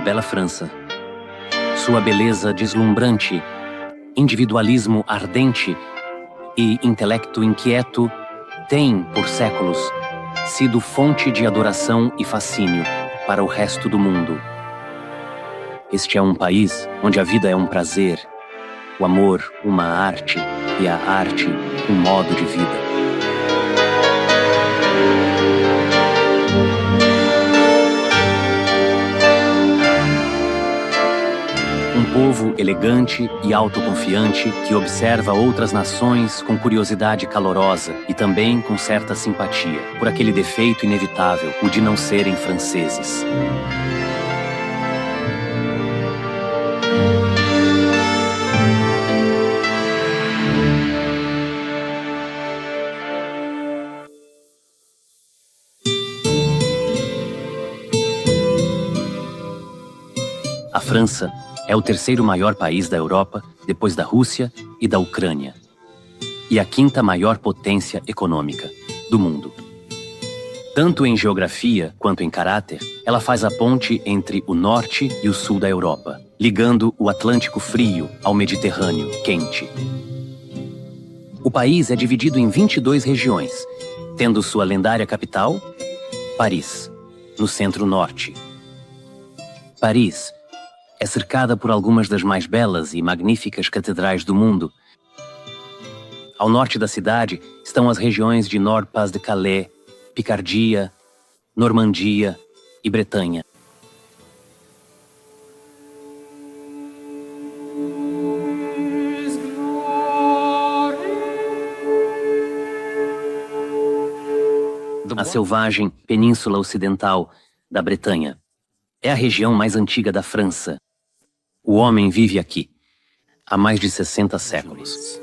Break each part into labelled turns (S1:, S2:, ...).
S1: bela França. Sua beleza deslumbrante, individualismo ardente e intelecto inquieto têm, por séculos, sido fonte de adoração e fascínio para o resto do mundo. Este é um país onde a vida é um prazer, o amor uma arte e a arte um modo de vida. Um povo elegante e autoconfiante que observa outras nações com curiosidade calorosa e também com certa simpatia, por aquele defeito inevitável, o de não serem franceses. A França é o terceiro maior país da Europa, depois da Rússia e da Ucrânia, e a quinta maior potência econômica do mundo. Tanto em geografia quanto em caráter, ela faz a ponte entre o norte e o sul da Europa, ligando o Atlântico frio ao Mediterrâneo quente. O país é dividido em 22 regiões, tendo sua lendária capital, Paris, no centro-norte. Paris é cercada por algumas das mais belas e magníficas catedrais do mundo. Ao norte da cidade estão as regiões de Nord-Pas-de-Calais, Picardia, Normandia e Bretanha. A selvagem Península Ocidental da Bretanha é a região mais antiga da França. O homem vive aqui há mais de 60 séculos.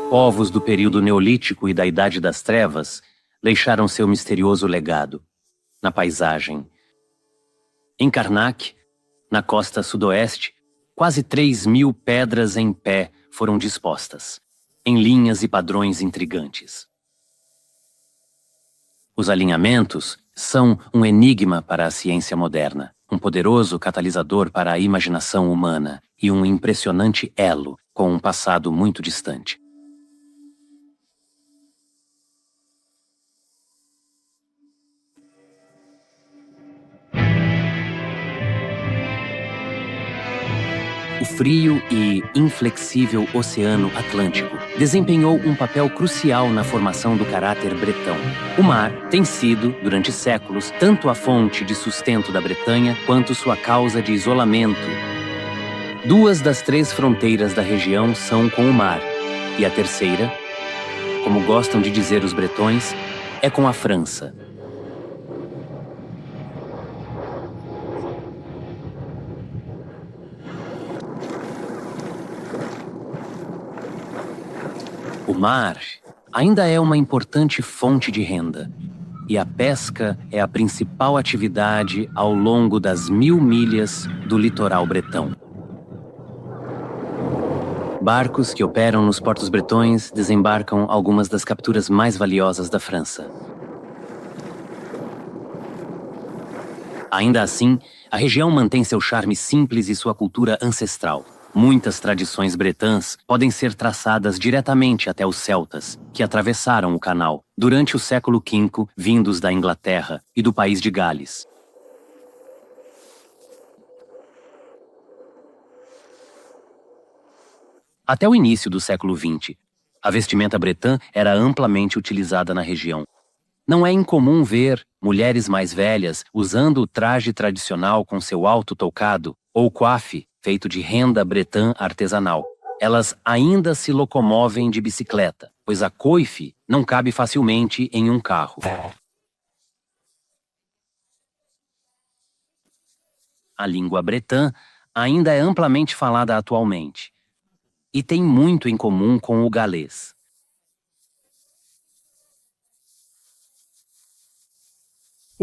S1: Povos do período Neolítico e da Idade das Trevas deixaram seu misterioso legado na paisagem. Em Karnak, na costa sudoeste, quase 3.000 pedras em pé foram dispostas, em linhas e padrões intrigantes. Os alinhamentos são um enigma para a ciência moderna, um poderoso catalisador para a imaginação humana e um impressionante elo com um passado muito distante. O frio e inflexível Oceano Atlântico desempenhou um papel crucial na formação do caráter bretão. O mar tem sido, durante séculos, tanto a fonte de sustento da Bretanha quanto sua causa de isolamento. 2 das 3 fronteiras da região são com o mar, e a terceira, como gostam de dizer os bretões, é com a França. O mar ainda é uma importante fonte de renda, e a pesca é a principal atividade ao longo das 1000 milhas do litoral bretão. Barcos que operam nos portos bretões desembarcam algumas das capturas mais valiosas da França. Ainda assim, a região mantém seu charme simples e sua cultura ancestral. Muitas tradições bretãs podem ser traçadas diretamente até os celtas, que atravessaram o canal durante o século V, vindos da Inglaterra e do país de Gales. Até o início do século XX, a vestimenta bretã era amplamente utilizada na região. Não é incomum ver mulheres mais velhas usando o traje tradicional com seu alto toucado ou coife feito de renda bretã artesanal. Elas ainda se locomovem de bicicleta, pois a coife não cabe facilmente em um carro. A língua bretã ainda é amplamente falada atualmente e tem muito em comum com o galês.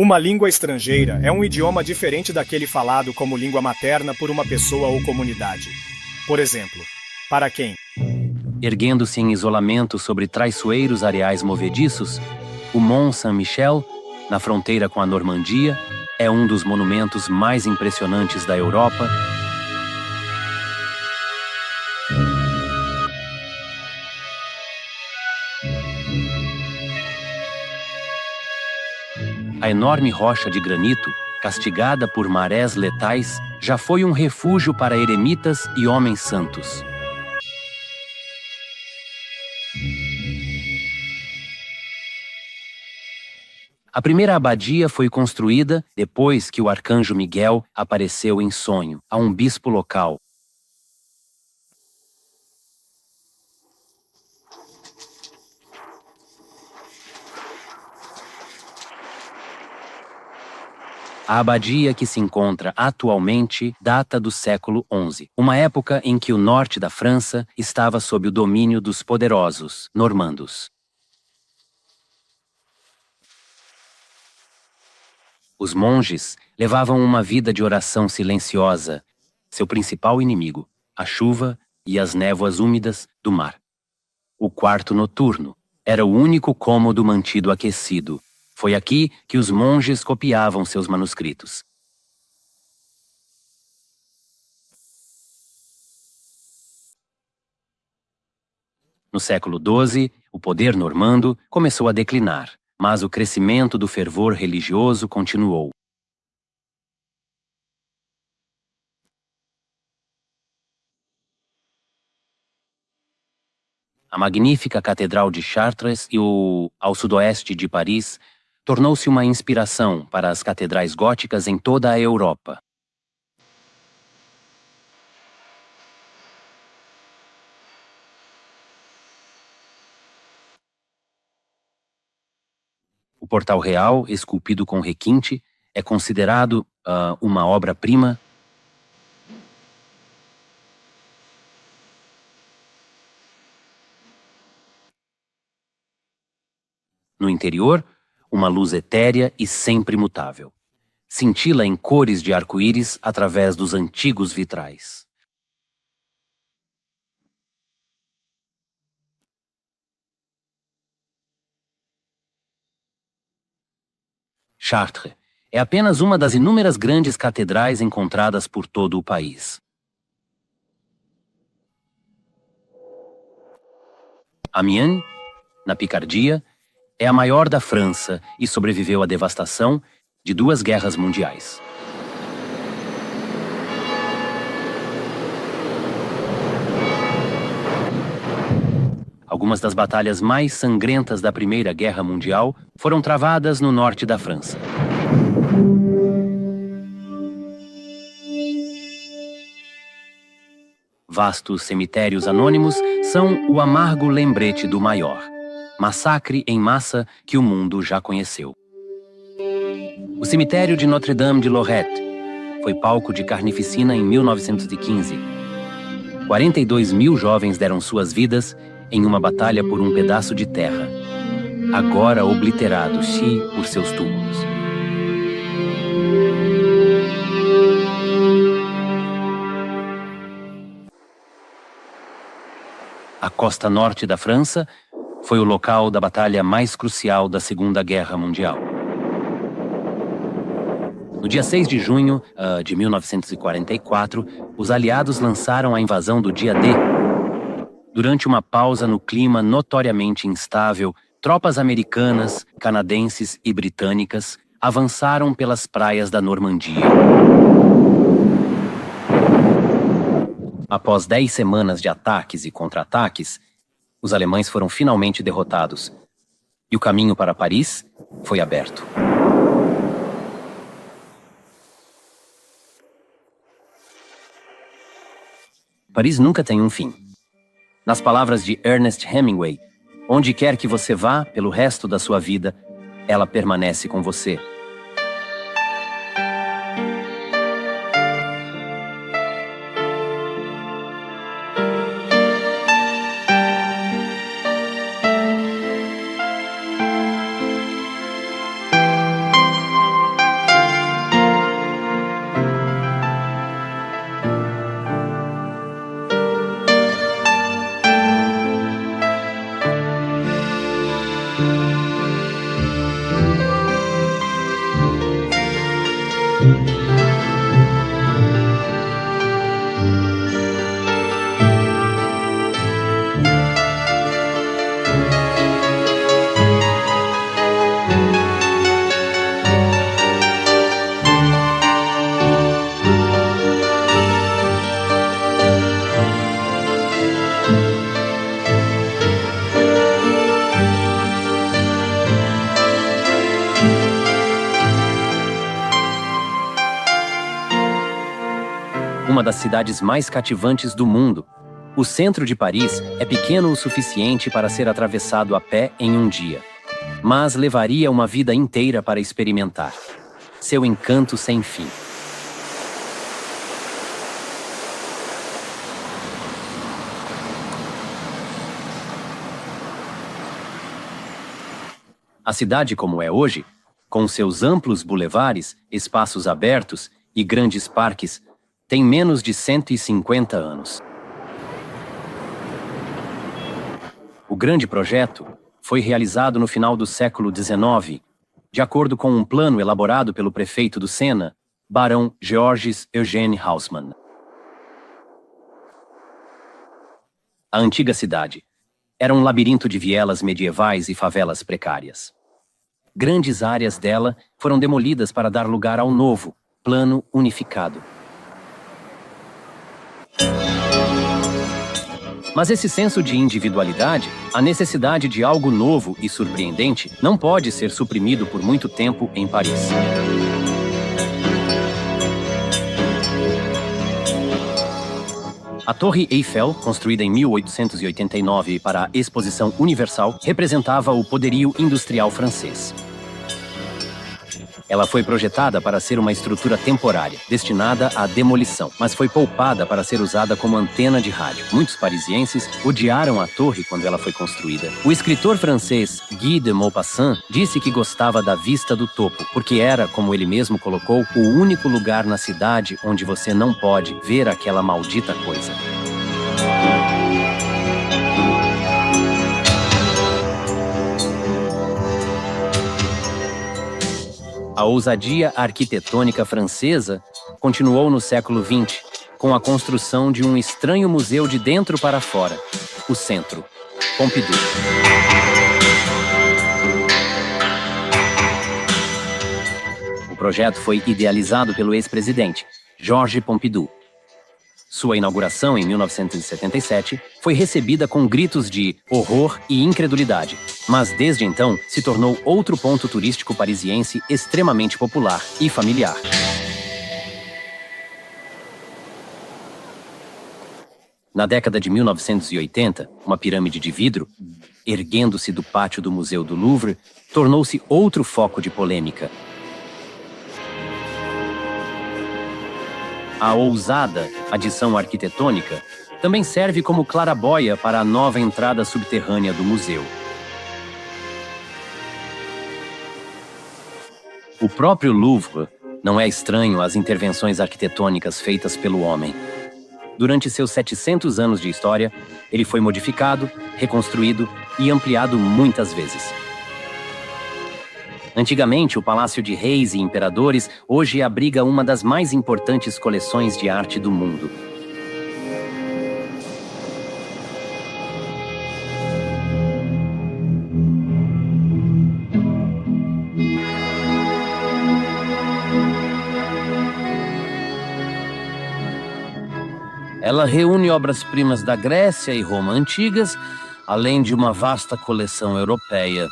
S2: Uma língua estrangeira é um idioma diferente daquele falado como língua materna por uma pessoa ou comunidade. Por exemplo, para quem
S1: Erguendo-se em isolamento sobre traiçoeiros areais movediços, o Mont Saint-Michel, na fronteira com a Normandia, é um dos monumentos mais impressionantes da Europa. A enorme rocha de granito, castigada por marés letais, já foi um refúgio para eremitas e homens santos. A primeira abadia foi construída depois que o arcanjo Miguel apareceu em sonho a um bispo local. A abadia que se encontra atualmente data do século XI, uma época em que o norte da França estava sob o domínio dos poderosos normandos. Os monges levavam uma vida de oração silenciosa, seu principal inimigo, a chuva e as névoas úmidas do mar. O quarto noturno era o único cômodo mantido aquecido. Foi aqui que os monges copiavam seus manuscritos. No século XII, o poder normando começou a declinar, mas o crescimento do fervor religioso continuou. A magnífica Catedral de Chartres ao sudoeste de Paris tornou-se uma inspiração para as catedrais góticas em toda a Europa. O Portal Real, esculpido com requinte, é considerado uma obra-prima. No interior, uma luz etérea e sempre mutável. Cintila em cores de arco-íris através dos antigos vitrais. Chartres é apenas uma das inúmeras grandes catedrais encontradas por todo o país. Amiens, na Picardia, é a maior da França e sobreviveu à devastação de 2 guerras mundiais. Algumas das batalhas mais sangrentas da Primeira Guerra Mundial foram travadas no norte da França. Vastos cemitérios anônimos são o amargo lembrete do maior massacre em massa que o mundo já conheceu. O cemitério de Notre-Dame de Lorette foi palco de carnificina em 1915. 42 mil jovens deram suas vidas em uma batalha por um pedaço de terra, agora obliterados por seus túmulos. A costa norte da França foi o local da batalha mais crucial da Segunda Guerra Mundial. No dia 6 de junho de 1944, os aliados lançaram a invasão do dia D. Durante uma pausa no clima notoriamente instável, tropas americanas, canadenses e britânicas avançaram pelas praias da Normandia. Após 10 semanas de ataques e contra-ataques, os alemães foram finalmente derrotados e o caminho para Paris foi aberto. Paris nunca tem um fim. Nas palavras de Ernest Hemingway, onde quer que você vá pelo resto da sua vida, ela permanece com você. uma das cidades mais cativantes do mundo. O centro de Paris é pequeno o suficiente para ser atravessado a pé em um dia, mas levaria uma vida inteira para experimentar seu encanto sem fim. A cidade como é hoje, com seus amplos bulevares, espaços abertos e grandes parques, tem menos de 150 anos. O grande projeto foi realizado no final do século XIX, de acordo com um plano elaborado pelo prefeito do Sena, Barão Georges Eugène Haussmann. A antiga cidade era um labirinto de vielas medievais e favelas precárias. Grandes áreas dela foram demolidas para dar lugar ao novo plano unificado. Mas esse senso de individualidade, a necessidade de algo novo e surpreendente, não pode ser suprimido por muito tempo em Paris. A Torre Eiffel, construída em 1889 para a Exposição Universal, representava o poderio industrial francês. Ela foi projetada para ser uma estrutura temporária, destinada à demolição, mas foi poupada para ser usada como antena de rádio. Muitos parisienses odiaram a torre quando ela foi construída. O escritor francês Guy de Maupassant disse que gostava da vista do topo, porque era, como ele mesmo colocou, o único lugar na cidade onde você não pode ver aquela maldita coisa. A ousadia arquitetônica francesa continuou no século XX, com a construção de um estranho museu de dentro para fora, o Centro Pompidou. O projeto foi idealizado pelo ex-presidente, Georges Pompidou. Sua inauguração, em 1977, foi recebida com gritos de horror e incredulidade, mas desde então se tornou outro ponto turístico parisiense extremamente popular e familiar. Na década de 1980, uma pirâmide de vidro, erguendo-se do pátio do Museu do Louvre, tornou-se outro foco de polêmica. A ousada adição arquitetônica também serve como claraboia para a nova entrada subterrânea do museu. O próprio Louvre não é estranho às intervenções arquitetônicas feitas pelo homem. Durante seus 700 anos de história, ele foi modificado, reconstruído e ampliado muitas vezes. Antigamente, o Palácio de Reis e Imperadores hoje abriga uma das mais importantes coleções de arte do mundo. Ela reúne obras-primas da Grécia e Roma antigas, além de uma vasta coleção europeia.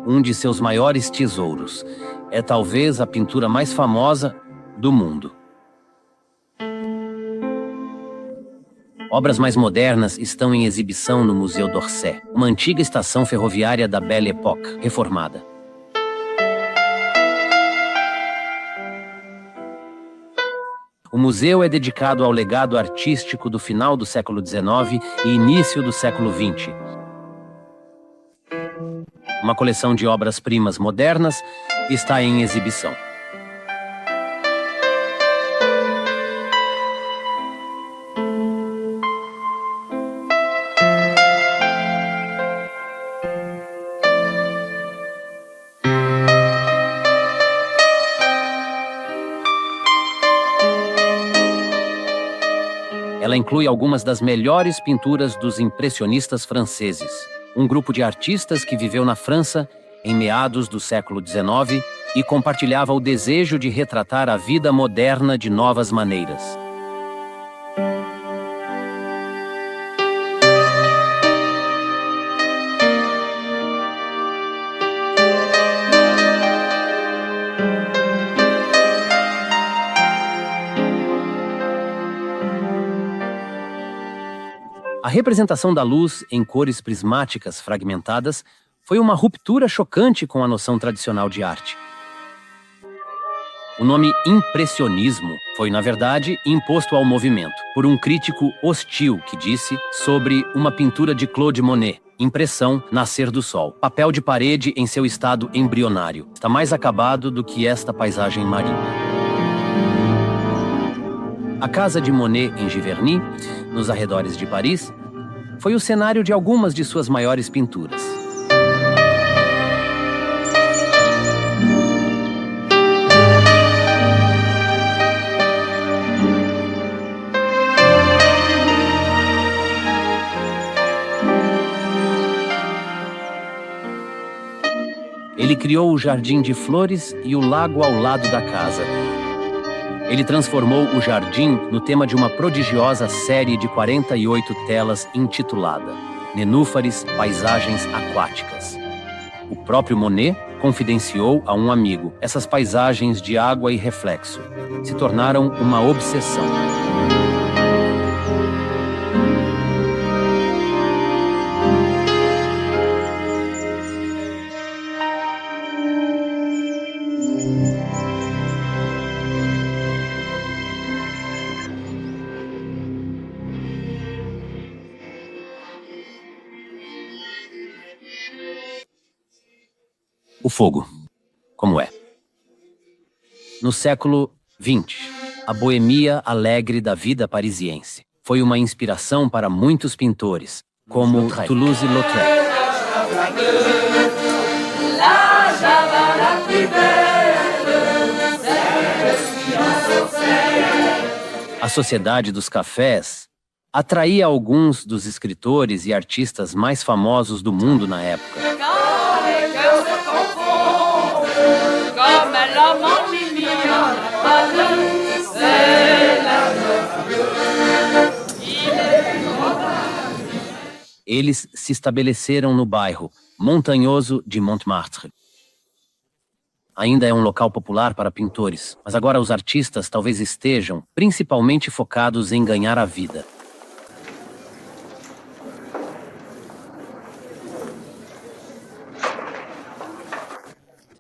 S1: Um de seus maiores tesouros é talvez a pintura mais famosa do mundo. Obras mais modernas estão em exibição no Museu d'Orsay, uma antiga estação ferroviária da Belle Époque, reformada. O museu é dedicado ao legado artístico do final do século XIX e início do século XX. Uma coleção de obras-primas modernas está em exibição. Ela inclui algumas das melhores pinturas dos impressionistas franceses, um grupo de artistas que viveu na França em meados do século XIX e compartilhava o desejo de retratar a vida moderna de novas maneiras. representação da luz em cores prismáticas fragmentadas foi uma ruptura chocante com a noção tradicional de arte. O nome impressionismo foi, na verdade, imposto ao movimento por um crítico hostil que disse sobre uma pintura de Claude Monet, impressão Nascer do Sol, papel de parede em seu estado embrionário. Está mais acabado do que esta paisagem marinha. A casa de Monet em Giverny, nos arredores de Paris, foi o cenário de algumas de suas maiores pinturas. Ele criou o jardim de flores e o lago ao lado da casa. Ele transformou o jardim no tema de uma prodigiosa série de 48 telas intitulada Nenúfares, Paisagens Aquáticas. O próprio Monet confidenciou a um amigo: essas paisagens de água e reflexo se tornaram uma obsessão. O fogo, como é. No século XX, a boemia alegre da vida parisiense foi uma inspiração para muitos pintores, como Toulouse-Lautrec. A Sociedade dos Cafés atraía alguns dos escritores e artistas mais famosos do mundo na época. Eles se estabeleceram no bairro montanhoso de Montmartre. Ainda é um local popular para pintores, mas agora os artistas talvez estejam principalmente focados em ganhar a vida.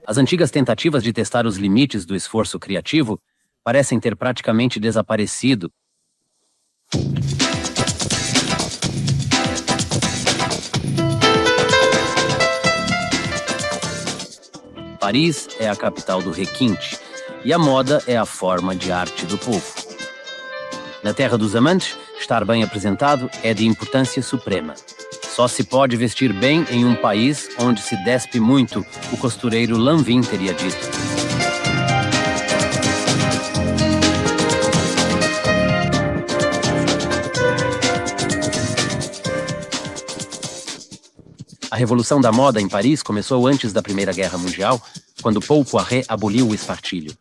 S1: As antigas tentativas de testar os limites do esforço criativo parecem ter praticamente desaparecido. Paris é a capital do requinte e a moda é a forma de arte do povo. Na terra dos amantes, estar bem apresentado é de importância suprema. Só se pode vestir bem em um país onde se despe muito, o costureiro Lanvin teria dito. A Revolução da Moda em Paris começou antes da Primeira Guerra Mundial, quando Paul Poiret aboliu o espartilho.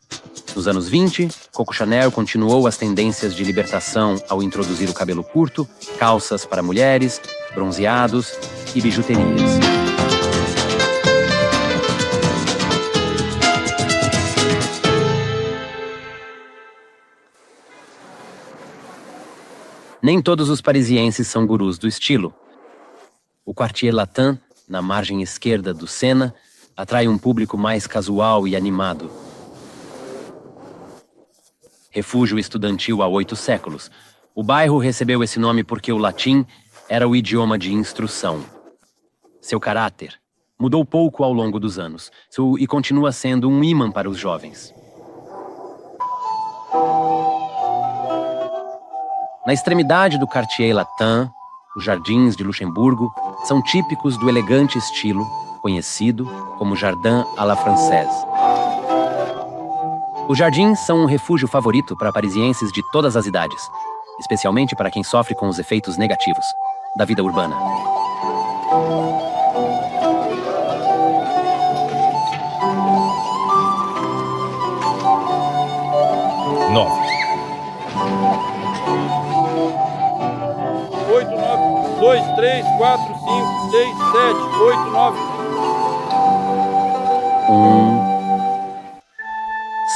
S1: Nos anos 20, Coco Chanel continuou as tendências de libertação ao introduzir o cabelo curto, calças para mulheres, bronzeados e bijuterias. Nem todos os parisienses são gurus do estilo. O Quartier Latin, na margem esquerda do Sena, atrai um público mais casual e animado. Refúgio estudantil há 8 séculos. O bairro recebeu esse nome porque o latim era o idioma de instrução. Seu caráter mudou pouco ao longo dos anos e continua sendo um ímã para os jovens. Na extremidade do Quartier Latin, os jardins de Luxemburgo são típicos do elegante estilo conhecido como Jardin à la Française. Os jardins são um refúgio favorito para parisienses de todas as idades, especialmente para quem sofre com os efeitos negativos da vida urbana.
S3: Nove. 8, 9, 2, 3, 4, 5, 6, 7, 8, 9.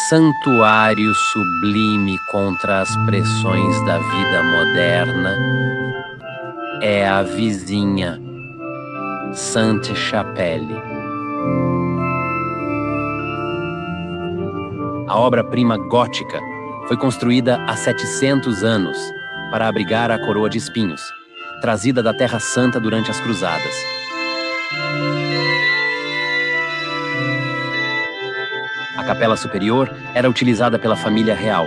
S1: Santuário sublime contra as pressões da vida moderna é a vizinha, Sainte-Chapelle. A obra-prima gótica foi construída há 700 anos para abrigar a coroa de espinhos, trazida da Terra Santa durante as Cruzadas. A capela superior era utilizada pela família real.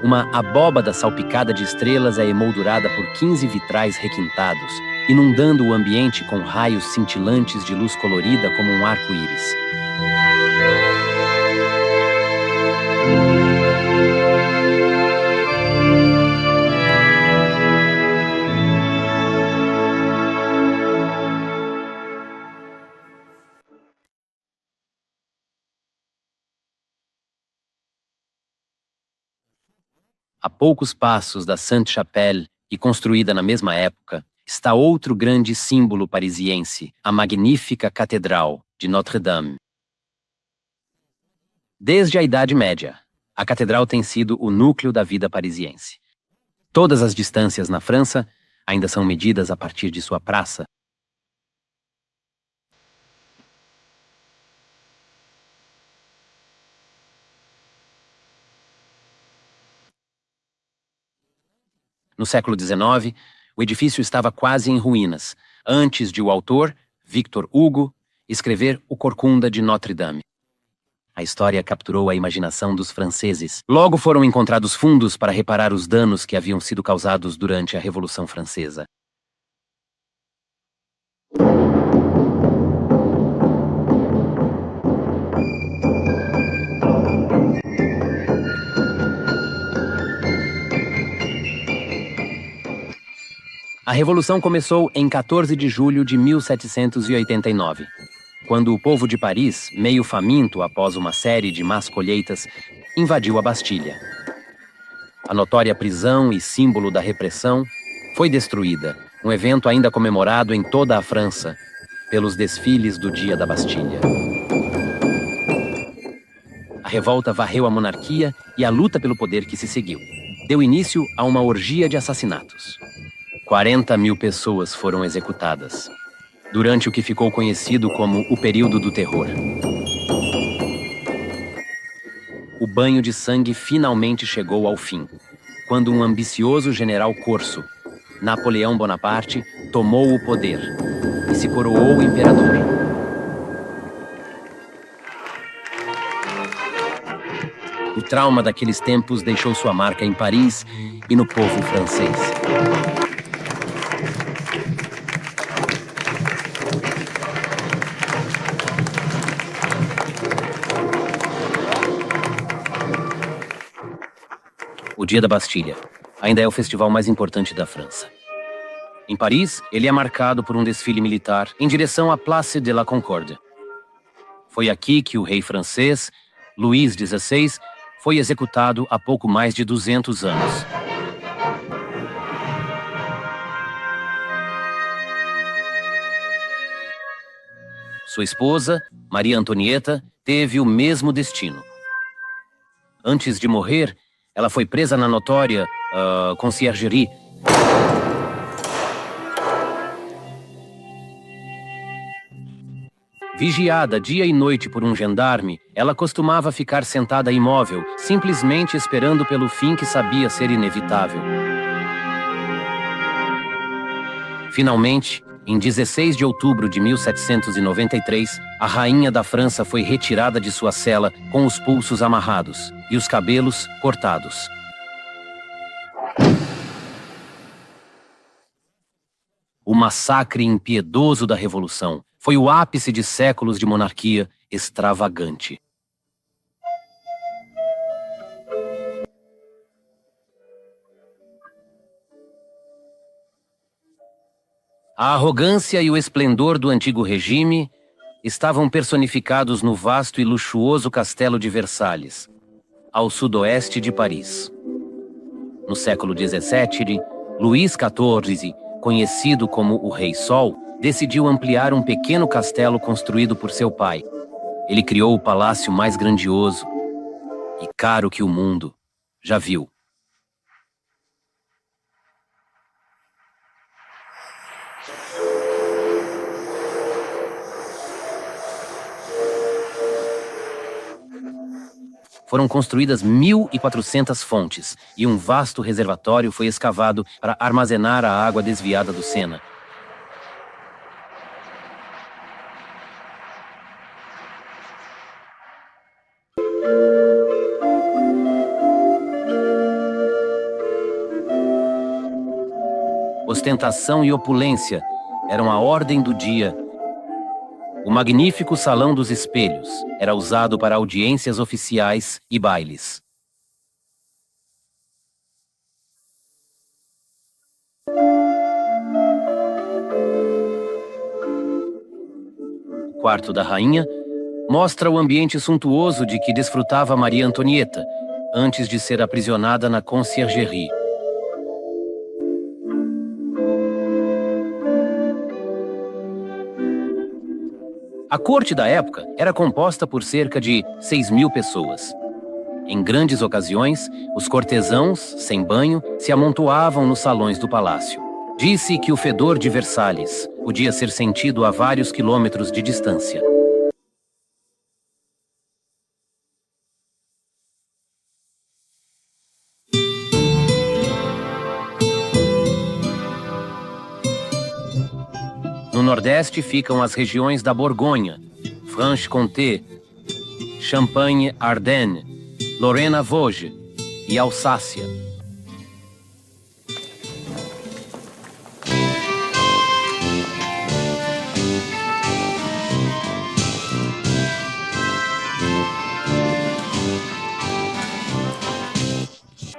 S1: Uma abóbada salpicada de estrelas é emoldurada por 15 vitrais requintados, inundando o ambiente com raios cintilantes de luz colorida como um arco-íris. A poucos passos da Sainte-Chapelle, e construída na mesma época, está outro grande símbolo parisiense, a magnífica Catedral de Notre-Dame. Desde a Idade Média, a catedral tem sido o núcleo da vida parisiense. Todas as distâncias na França ainda são medidas a partir de sua praça. No século XIX, o edifício estava quase em ruínas, antes de o autor, Victor Hugo, escrever O Corcunda de Notre-Dame. A história capturou a imaginação dos franceses. Logo foram encontrados fundos para reparar os danos que haviam sido causados durante a Revolução Francesa. A Revolução começou em 14 de julho de 1789, quando o povo de Paris, meio faminto após uma série de más colheitas, invadiu a Bastilha. A notória prisão e símbolo da repressão foi destruída, um evento ainda comemorado em toda a França, pelos desfiles do Dia da Bastilha. A revolta varreu a monarquia e a luta pelo poder que se seguiu deu início a uma orgia de assassinatos. 40.000 pessoas foram executadas, durante o que ficou conhecido como o Período do Terror. O banho de sangue finalmente chegou ao fim, quando um ambicioso general corso, Napoleão Bonaparte, tomou o poder e se coroou imperador. O trauma daqueles tempos deixou sua marca em Paris e no povo francês. O Dia da Bastilha ainda é o festival mais importante da França. Em Paris, ele é marcado por um desfile militar em direção à Place de la Concorde. Foi aqui que o rei francês, Luís XVI, foi executado há pouco mais de 200 anos. Sua esposa, Maria Antonieta, teve o mesmo destino. Antes de morrer, ela foi presa na notória Conciergerie. Vigiada dia e noite por um gendarme, ela costumava ficar sentada imóvel, simplesmente esperando pelo fim que sabia ser inevitável. Finalmente, em 16 de outubro de 1793, a rainha da França foi retirada de sua cela com os pulsos amarrados e os cabelos cortados. O massacre impiedoso da Revolução foi o ápice de séculos de monarquia extravagante. A arrogância e o esplendor do antigo regime estavam personificados no vasto e luxuoso castelo de Versalhes, ao sudoeste de Paris. No século XVII, Luís XIV, conhecido como o Rei Sol, decidiu ampliar um pequeno castelo construído por seu pai. Ele criou o palácio mais grandioso e caro que o mundo já viu. foram construídas 1.400 fontes e um vasto reservatório foi escavado para armazenar a água desviada do Sena. Ostentação e opulência eram a ordem do dia. O magnífico Salão dos Espelhos era usado para audiências oficiais e bailes. O quarto da rainha mostra o ambiente suntuoso de que desfrutava Maria Antonieta antes de ser aprisionada na conciergerie. A corte da época era composta por cerca de 6.000 pessoas. Em grandes ocasiões, os cortesãos, sem banho, se amontoavam nos salões do palácio. Disse que o fedor de Versalhes podia ser sentido a vários quilômetros de distância. No Nordeste ficam as regiões da Borgonha, Franche-Comté, Champagne-Ardenne, Lorena-Vosges e Alsácia.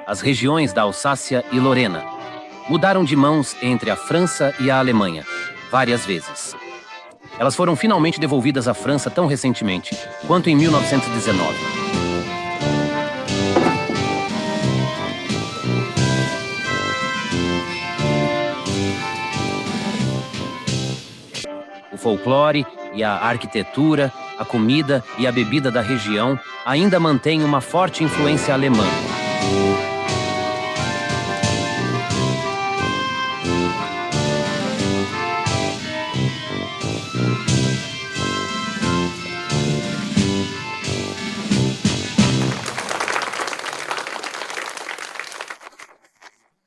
S1: As regiões da Alsácia e Lorena mudaram de mãos entre a França e a Alemanha várias vezes. Elas foram finalmente devolvidas à França tão recentemente quanto em 1919. O folclore e a arquitetura, a comida e a bebida da região ainda mantêm uma forte influência alemã.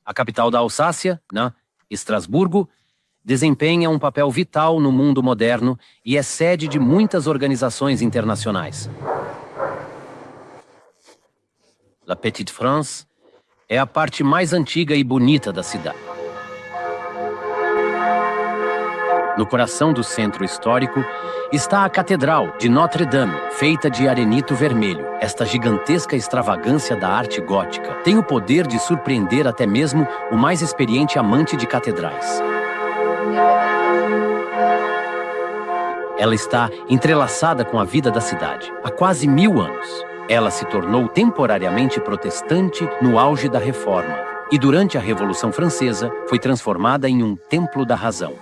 S1: A capital da Alsácia, Estrasburgo, desempenha um papel vital no mundo moderno e é sede de muitas organizações internacionais. La Petite France é a parte mais antiga e bonita da cidade. No coração do centro histórico está a Catedral de Notre-Dame, feita de arenito vermelho. Esta gigantesca extravagância da arte gótica tem o poder de surpreender até mesmo o mais experiente amante de catedrais. Ela está entrelaçada com a vida da cidade há quase 1000 anos. Ela se tornou temporariamente protestante no auge da Reforma e durante a Revolução Francesa foi transformada em um templo da razão.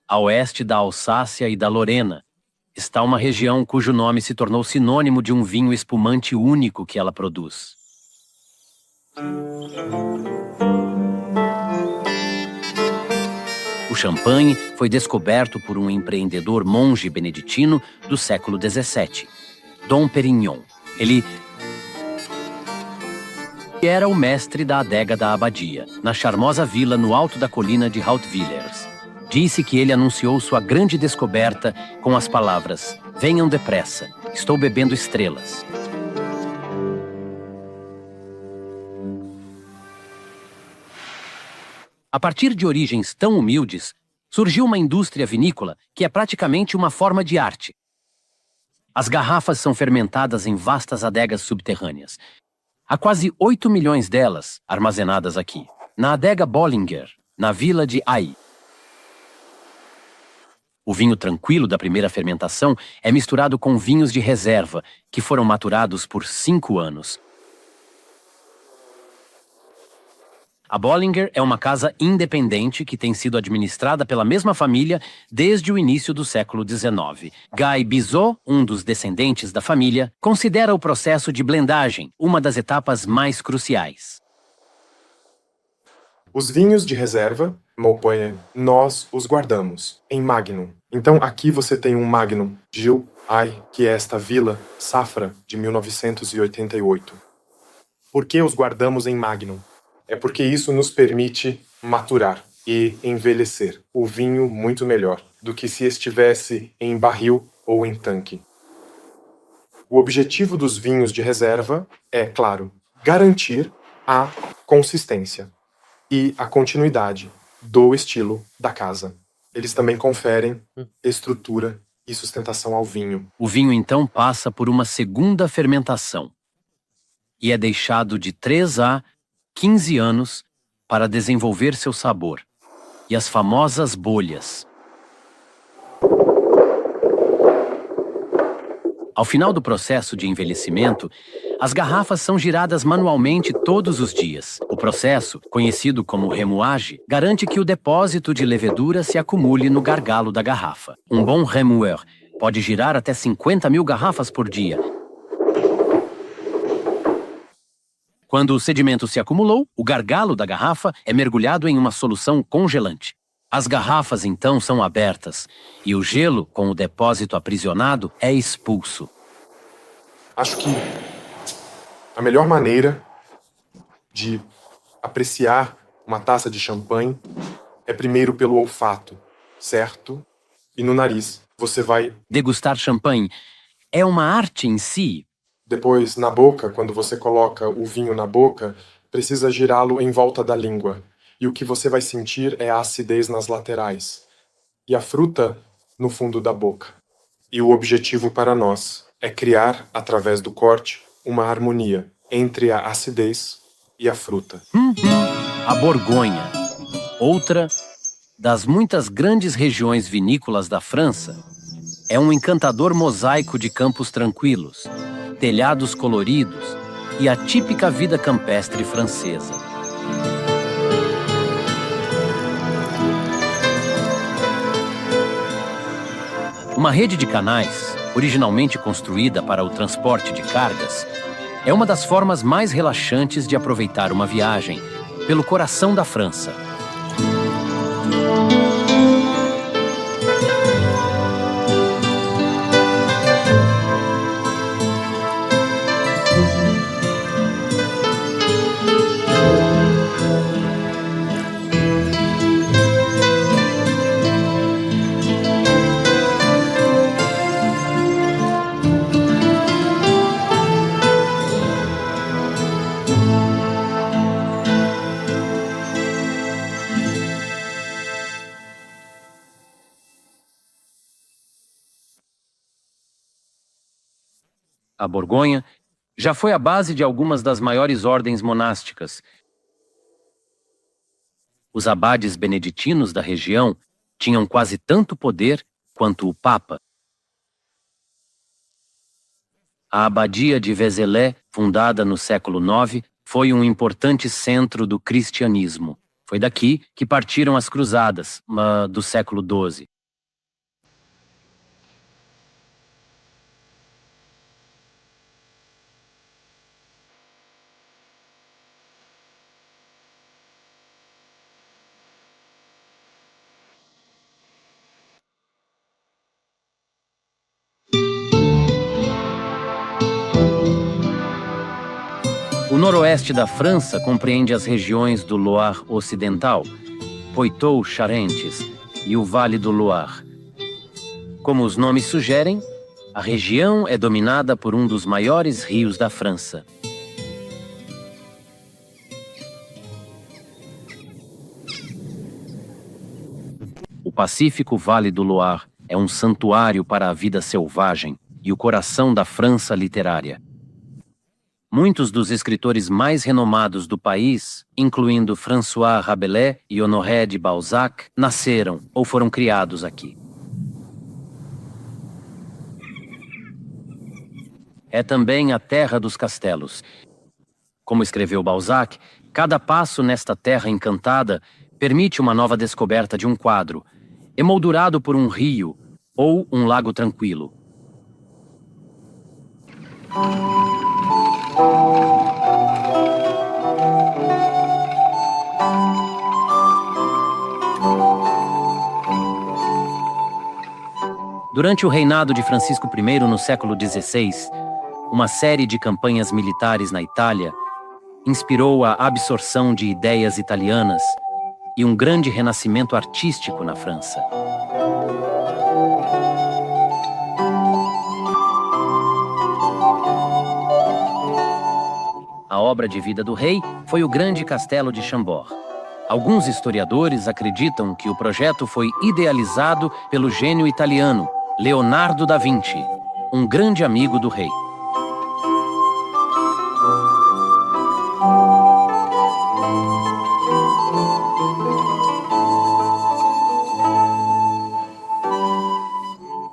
S1: A oeste da Alsácia e da Lorena está uma região cujo nome se tornou sinônimo de um vinho espumante único que ela produz. O champanhe foi descoberto por um empreendedor monge beneditino do século XVII, Dom Perignon. Ele era o mestre da adega da abadia, na charmosa vila no alto da colina de Hautvillers. Disse que ele anunciou sua grande descoberta com as palavras: "Venham depressa, estou bebendo estrelas." A partir de origens tão humildes, surgiu uma indústria vinícola que é praticamente uma forma de arte. As garrafas são fermentadas em vastas adegas subterrâneas. Há quase 8 milhões delas armazenadas aqui, na adega Bollinger, na vila de Ai. O vinho tranquilo da primeira fermentação é misturado com vinhos de reserva, que foram maturados por 5 anos. A Bollinger é uma casa independente que tem sido administrada pela mesma família desde o início do século XIX. Guy Bizot, um dos descendentes da família, considera o processo de blendagem uma das etapas mais cruciais.
S4: Os vinhos de reserva, Maupoyen, nós os guardamos em Magnum. Então aqui você tem um Magnum Gilles Ay, que é esta vila safra de 1988. Por que os guardamos em Magnum? É porque isso nos permite maturar e envelhecer o vinho muito melhor do que se estivesse em barril ou em tanque. O objetivo dos vinhos de reserva é, claro, garantir a consistência e a continuidade do estilo da casa. Eles também conferem estrutura e sustentação ao vinho.
S1: O vinho então passa por uma segunda fermentação e é deixado de 3 a 15 anos para desenvolver seu sabor e as famosas bolhas. Ao final do processo de envelhecimento, as garrafas são giradas manualmente todos os dias. O processo, conhecido como remoage, garante que o depósito de levedura se acumule no gargalo da garrafa. Um bom remoeur pode girar até 50.000 garrafas por dia. Quando o sedimento se acumulou, o gargalo da garrafa é mergulhado em uma solução congelante. As garrafas então são abertas e o gelo, com o depósito aprisionado, é expulso.
S4: Acho que a melhor maneira de apreciar uma taça de champanhe é primeiro pelo olfato, certo? E no nariz. Você vai
S1: degustar champanhe é uma arte em si.
S4: Depois, na boca, quando você coloca o vinho na boca, precisa girá-lo em volta da língua. E o que você vai sentir é a acidez nas laterais. E a fruta no fundo da boca. E o objetivo para nós é criar, através do corte, uma harmonia entre a acidez e a fruta.
S1: A Borgonha, outra das muitas grandes regiões vinícolas da França, é um encantador mosaico de campos tranquilos, telhados coloridos e a típica vida campestre francesa. Uma rede de canais, originalmente construída para o transporte de cargas, é uma das formas mais relaxantes de aproveitar uma viagem pelo coração da França. A Borgonha já foi a base de algumas das maiores ordens monásticas. Os abades beneditinos da região tinham quase tanto poder quanto o Papa. A abadia de Vézelay, fundada no século IX, foi um importante centro do cristianismo. Foi daqui que partiram as cruzadas, do século XII. O noroeste da França compreende as regiões do Loire Ocidental, Poitou-Charentes e o Vale do Loire. Como os nomes sugerem, a região é dominada por um dos maiores rios da França. O pacífico Vale do Loire é um santuário para a vida selvagem e o coração da França literária. Muitos dos escritores mais renomados do país, incluindo François Rabelais e Honoré de Balzac, nasceram ou foram criados aqui. É também a terra dos castelos. Como escreveu Balzac, cada passo nesta terra encantada permite uma nova descoberta de um quadro, emoldurado por um rio ou um lago tranquilo. Durante o reinado de Francisco I no século XVI, uma série de campanhas militares na Itália inspirou a absorção de ideias italianas e um grande renascimento artístico na França. A obra de vida do rei foi o grande castelo de Chambord. Alguns historiadores acreditam que o projeto foi idealizado pelo gênio italiano Leonardo da Vinci, um grande amigo do rei.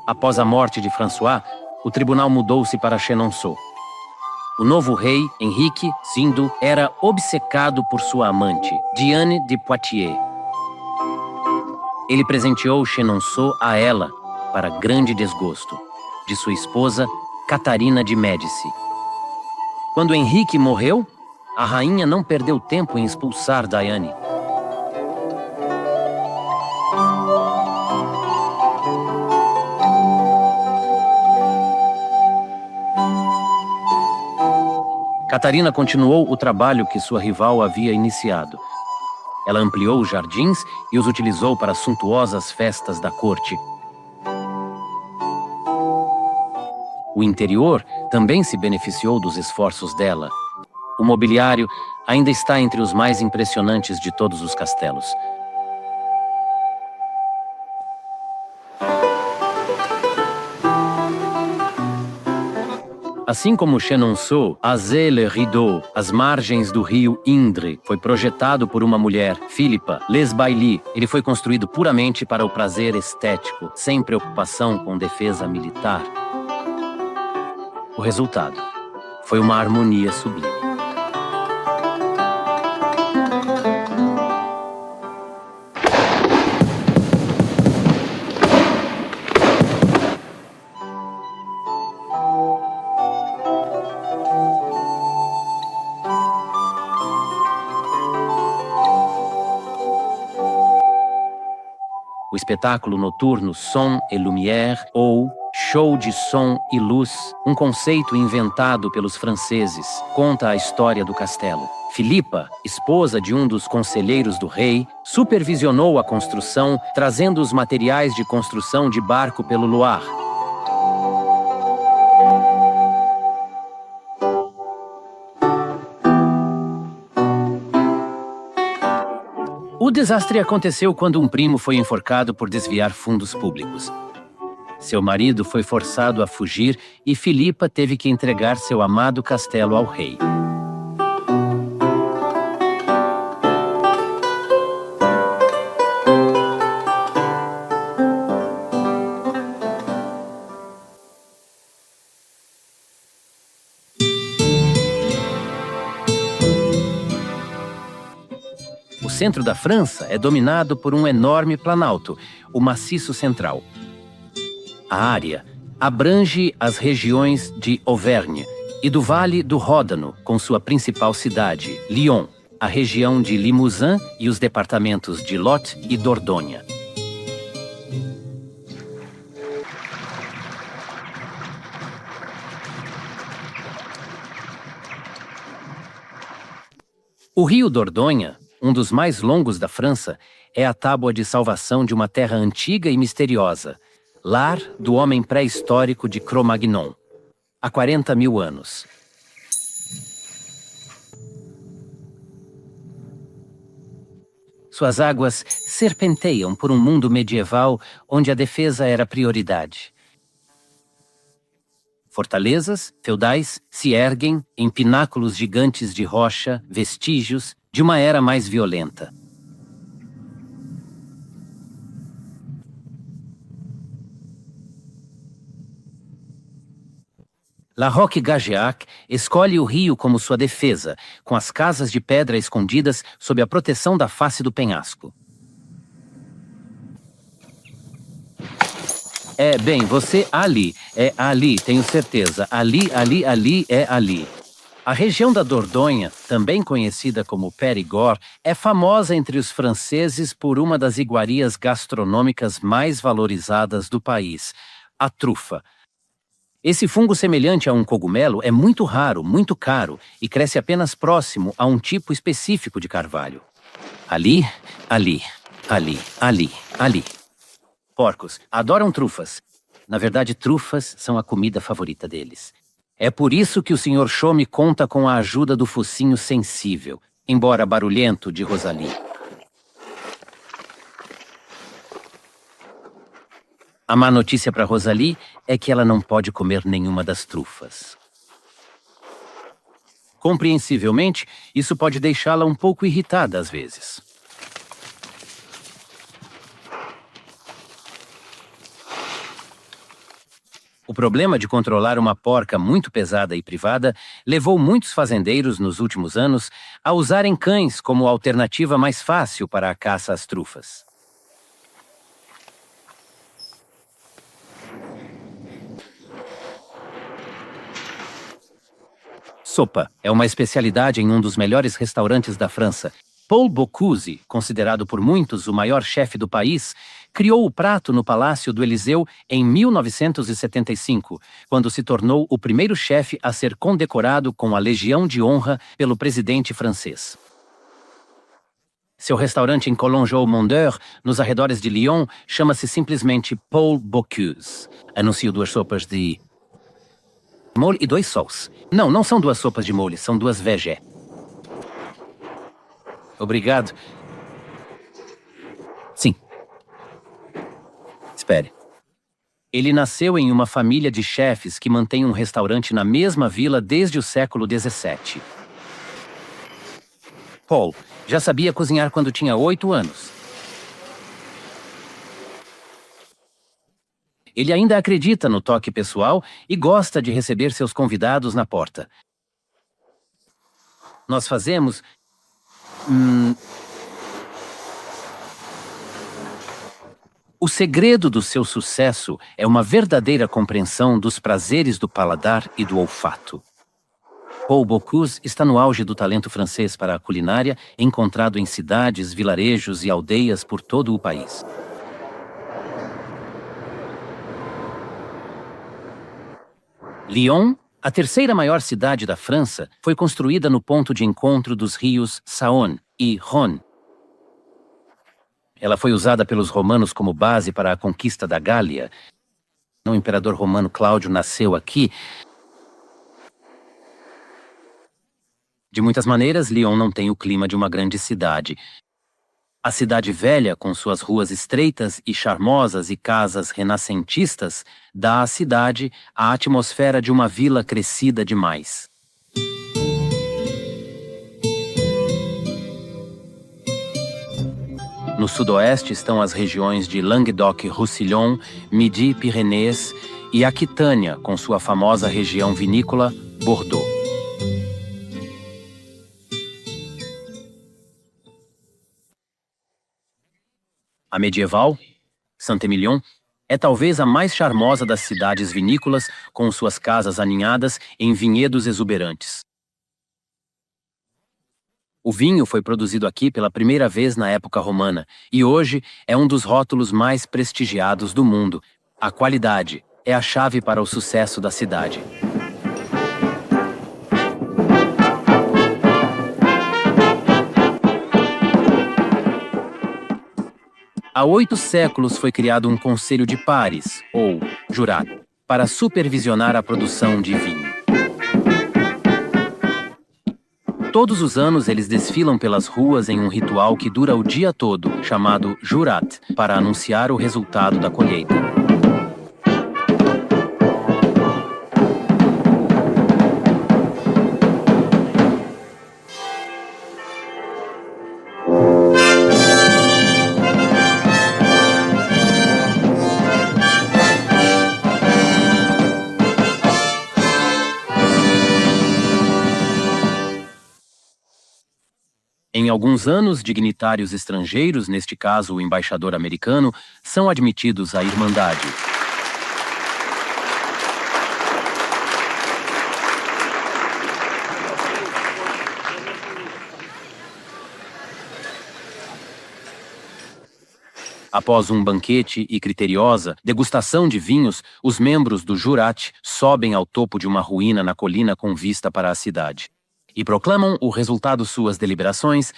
S1: Após a morte de François, o tribunal mudou-se para Chenonceau. O novo rei, Henrique V, era obcecado por sua amante, Diane de Poitiers. Ele presenteou Chenonceau a ela, para grande desgosto, de sua esposa, Catarina de Médici. Quando Henrique morreu, a rainha não perdeu tempo em expulsar Diane. Catarina continuou o trabalho que sua rival havia iniciado. Ela ampliou os jardins e os utilizou para suntuosas festas da corte. O interior também se beneficiou dos esforços dela. O mobiliário ainda está entre os mais impressionantes de todos os castelos. Assim como Chenonceau, Azay-le-Rideau, às margens do rio Indre, foi projetado por uma mulher, Philippa Les-Bailly. Ele foi construído puramente para o prazer estético, sem preocupação com defesa militar. O resultado foi uma harmonia sublime. O espetáculo noturno Son et Lumière, ou Show de Som e Luz, um conceito inventado pelos franceses, conta a história do castelo. Philippa, esposa de um dos conselheiros do rei, supervisionou a construção, trazendo os materiais de construção de barco pelo Loire. O desastre aconteceu quando um primo foi enforcado por desviar fundos públicos. Seu marido foi forçado a fugir e Philippa teve que entregar seu amado castelo ao rei. O centro da França é dominado por um enorme planalto, o Maciço Central. A área abrange as regiões de Auvergne e do Vale do Ródano, com sua principal cidade, Lyon, a região de Limousin e os departamentos de Lot e Dordogne. O rio Dordogne, um dos mais longos da França, é a tábua de salvação de uma terra antiga e misteriosa, lar do homem pré-histórico de Cro-Magnon, há 40 mil anos. Suas águas serpenteiam por um mundo medieval onde a defesa era prioridade. Fortalezas feudais se erguem em pináculos gigantes de rocha, vestígios de uma era mais violenta. La Roque-Gageac escolhe o rio como sua defesa, com as casas de pedra escondidas sob a proteção da face do penhasco. Você ali, tenho certeza. Ali é ali. A região da Dordogne, também conhecida como Périgord, é famosa entre os franceses por uma das iguarias gastronômicas mais valorizadas do país, a trufa. Esse fungo semelhante a um cogumelo é muito raro, muito caro e cresce apenas próximo a um tipo específico de carvalho. Ali, ali, ali, ali, ali. Porcos adoram trufas. Na verdade, trufas são a comida favorita deles. É por isso que o Sr. Chomy conta com a ajuda do focinho sensível, embora barulhento, de Rosalie. A má notícia para Rosalie é que ela não pode comer nenhuma das trufas. Compreensivelmente, isso pode deixá-la um pouco irritada às vezes. O problema de controlar uma porca muito pesada e privada levou muitos fazendeiros nos últimos anos a usarem cães como alternativa mais fácil para a caça às trufas. Sopa é uma especialidade em um dos melhores restaurantes da França. Paul Bocuse, considerado por muitos o maior chefe do país, criou o prato no Palácio do Eliseu em 1975, quando se tornou o primeiro chefe a ser condecorado com a Legião de Honra pelo presidente francês. Seu restaurante em Collonges-Mondeur, nos arredores de Lyon, chama-se simplesmente Paul Bocuse. Anuncio 2 sopas de molho e 2 sols. Não são 2 sopas de molho, são 2 vegé. Obrigado. Sim. Espere. Ele nasceu em uma família de chefes que mantém um restaurante na mesma vila desde o século XVII. Paul já sabia cozinhar quando tinha 8 anos. Ele ainda acredita no toque pessoal e gosta de receber seus convidados na porta. Nós fazemos... O segredo do seu sucesso é uma verdadeira compreensão dos prazeres do paladar e do olfato. Paul Bocuse está no auge do talento francês para a culinária, encontrado em cidades, vilarejos e aldeias por todo o país. Lyon, a terceira maior cidade da França, foi construída no ponto de encontro dos rios Saône e Rhône. Ela foi usada pelos romanos como base para a conquista da Gália. O imperador romano Cláudio nasceu aqui. De muitas maneiras, Lyon não tem o clima de uma grande cidade. A cidade velha, com suas ruas estreitas e charmosas e casas renascentistas, dá à cidade a atmosfera de uma vila crescida demais. No sudoeste estão as regiões de Languedoc-Roussillon, Midi-Pyrénées e Aquitânia, com sua famosa região vinícola, Bordeaux. A medieval, Saint-Émilion, é talvez a mais charmosa das cidades vinícolas, com suas casas aninhadas em vinhedos exuberantes. O vinho foi produzido aqui pela primeira vez na época romana e hoje é um dos rótulos mais prestigiados do mundo. A qualidade é a chave para o sucesso da cidade. Há 8 séculos foi criado um conselho de pares, ou jurado, para supervisionar a produção de vinho. Todos os anos eles desfilam pelas ruas em um ritual que dura o dia todo, chamado jurat, para anunciar o resultado da colheita. Em alguns anos, dignitários estrangeiros, neste caso o embaixador americano, são admitidos à Irmandade. Após um banquete e criteriosa degustação de vinhos, os membros do Jurat sobem ao topo de uma ruína na colina com vista para a cidade e proclamam o resultado suas deliberações.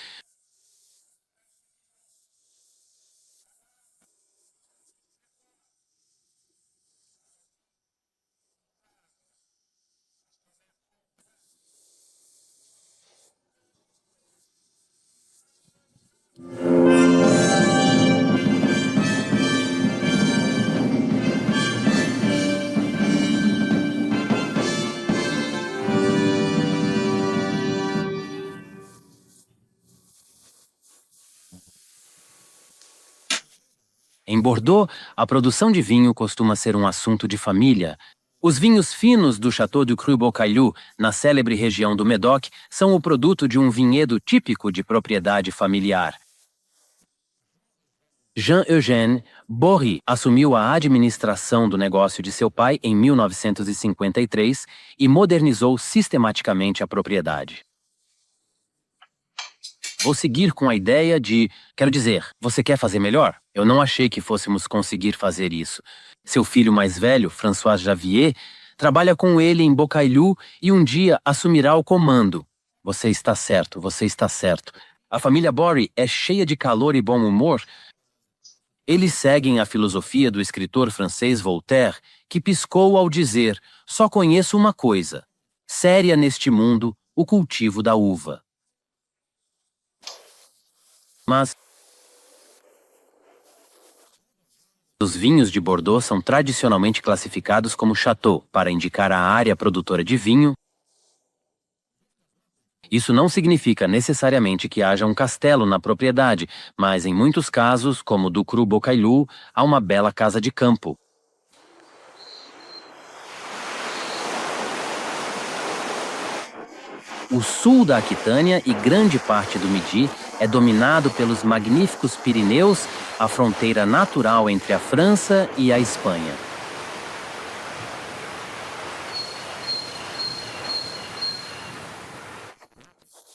S1: Em Bordeaux, a produção de vinho costuma ser um assunto de família. Os vinhos finos do Château du Cru Beaucaillou, na célebre região do Médoc, são o produto de um vinhedo típico de propriedade familiar. Jean-Eugène Bory assumiu a administração do negócio de seu pai em 1953 e modernizou sistematicamente a propriedade. Vou seguir com a ideia de... Quero dizer, você quer fazer melhor? Eu não achei que fôssemos conseguir fazer isso. Seu filho mais velho, François Javier, trabalha com ele em Beaucaillou e um dia assumirá o comando. Você está certo, você está certo. A família Bory é cheia de calor e bom humor. Eles seguem a filosofia do escritor francês Voltaire, que piscou ao dizer: só conheço uma coisa, séria neste mundo, o cultivo da uva. Mas os vinhos de Bordeaux são tradicionalmente classificados como Château, para indicar a área produtora de vinho. Isso não significa necessariamente que haja um castelo na propriedade, mas em muitos casos, como o do Cru Beaucaillou, há uma bela casa de campo. O sul da Aquitânia e grande parte do Midi é dominado pelos magníficos Pirineus, a fronteira natural entre a França e a Espanha.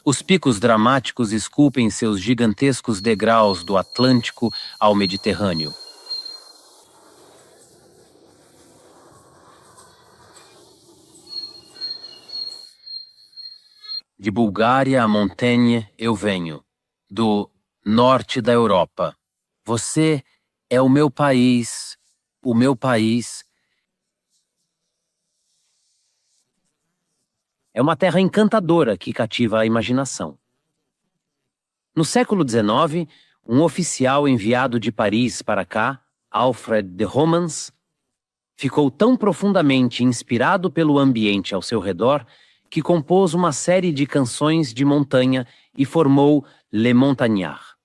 S1: Os picos dramáticos esculpem seus gigantescos degraus do Atlântico ao Mediterrâneo. De Bulgária a Montanha eu venho, do norte da Europa. Você é o meu país, o meu país. É uma terra encantadora que cativa a imaginação. No século XIX, um oficial enviado de Paris para cá, Alfred de Romans, ficou tão profundamente inspirado pelo ambiente ao seu redor que compôs uma série de canções de montanha e formou Les Montagnards.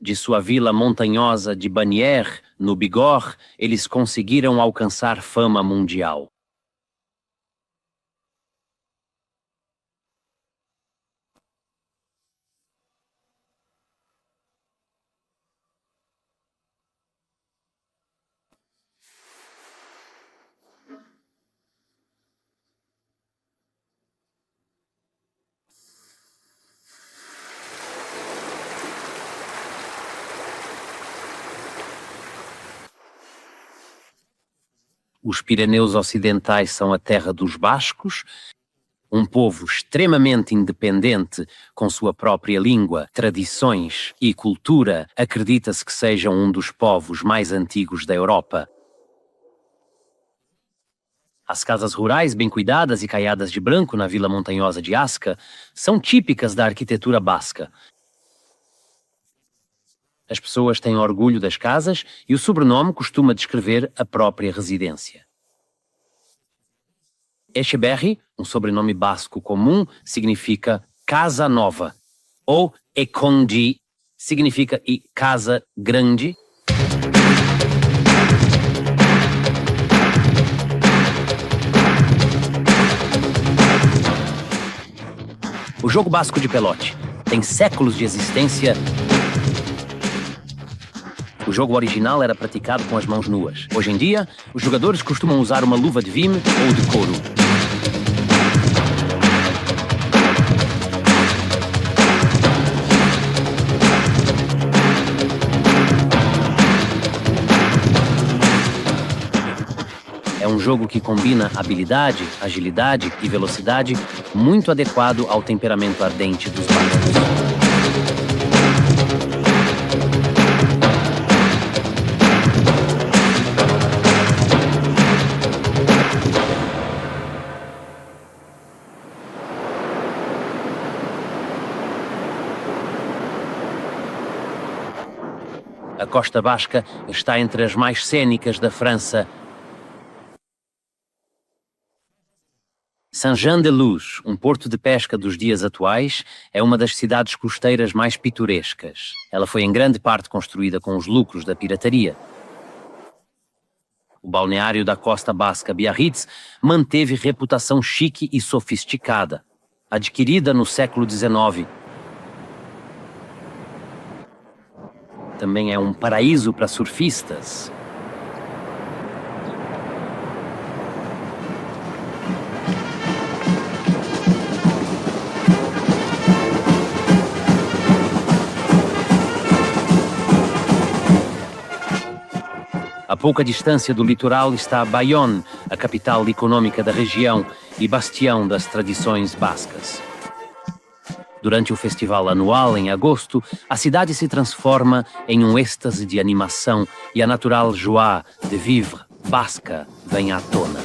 S1: De sua vila montanhosa de Bagnères, no Bigorre, eles conseguiram alcançar fama mundial. Os Pirineus Ocidentais são a terra dos bascos, um povo extremamente independente, com sua própria língua, tradições e cultura. Acredita-se que sejam um dos povos mais antigos da Europa. As casas rurais bem cuidadas e caiadas de branco na vila montanhosa de Asca são típicas da arquitetura basca. As pessoas têm orgulho das casas e o sobrenome costuma descrever a própria residência. Echeverri, um sobrenome basco comum, significa casa nova, ou Ekondi, significa casa grande. O jogo basco de pelote tem séculos de existência. O jogo original era praticado com as mãos nuas. Hoje em dia, os jogadores costumam usar uma luva de vime ou de couro. um jogo que combina habilidade, agilidade e velocidade, muito adequado ao temperamento ardente dos bascos. A Costa Basca está entre as mais cênicas da França. Saint-Jean-de-Luz, um porto de pesca dos dias atuais, é uma das cidades costeiras mais pitorescas. Ela foi em grande parte construída com os lucros da pirataria. O balneário da Costa Basca Biarritz manteve reputação chique e sofisticada, adquirida no século XIX. Também é um paraíso para surfistas. A pouca distância do litoral está Bayonne, a capital econômica da região e bastião das tradições bascas. Durante o festival anual, em agosto, a cidade se transforma em um êxtase de animação e a natural joie de vivre basca vem à tona.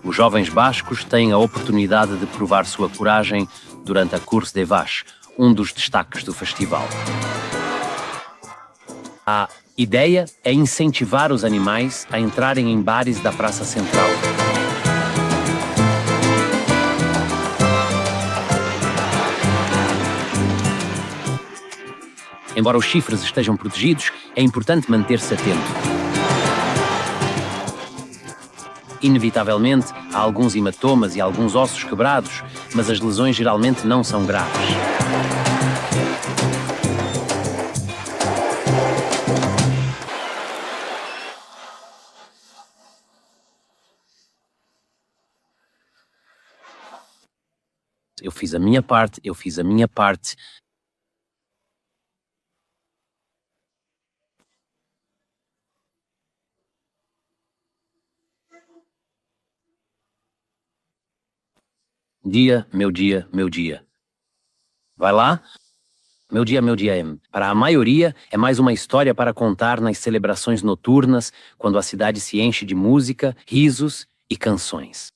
S1: Os jovens bascos têm a oportunidade de provar sua coragem durante a Course des Vaches, um dos destaques do festival. A ideia é incentivar os animais a entrarem em bares da Praça Central. Embora os chifres estejam protegidos, é importante manter-se atento. Inevitavelmente, há alguns hematomas e alguns ossos quebrados, mas as lesões geralmente não são graves. Eu fiz a minha parte, eu fiz a minha parte. Dia, meu dia, meu dia. Vai lá? Meu dia, meu dia. Para a maioria, é mais uma história para contar nas celebrações noturnas, quando a cidade se enche de música, risos e canções.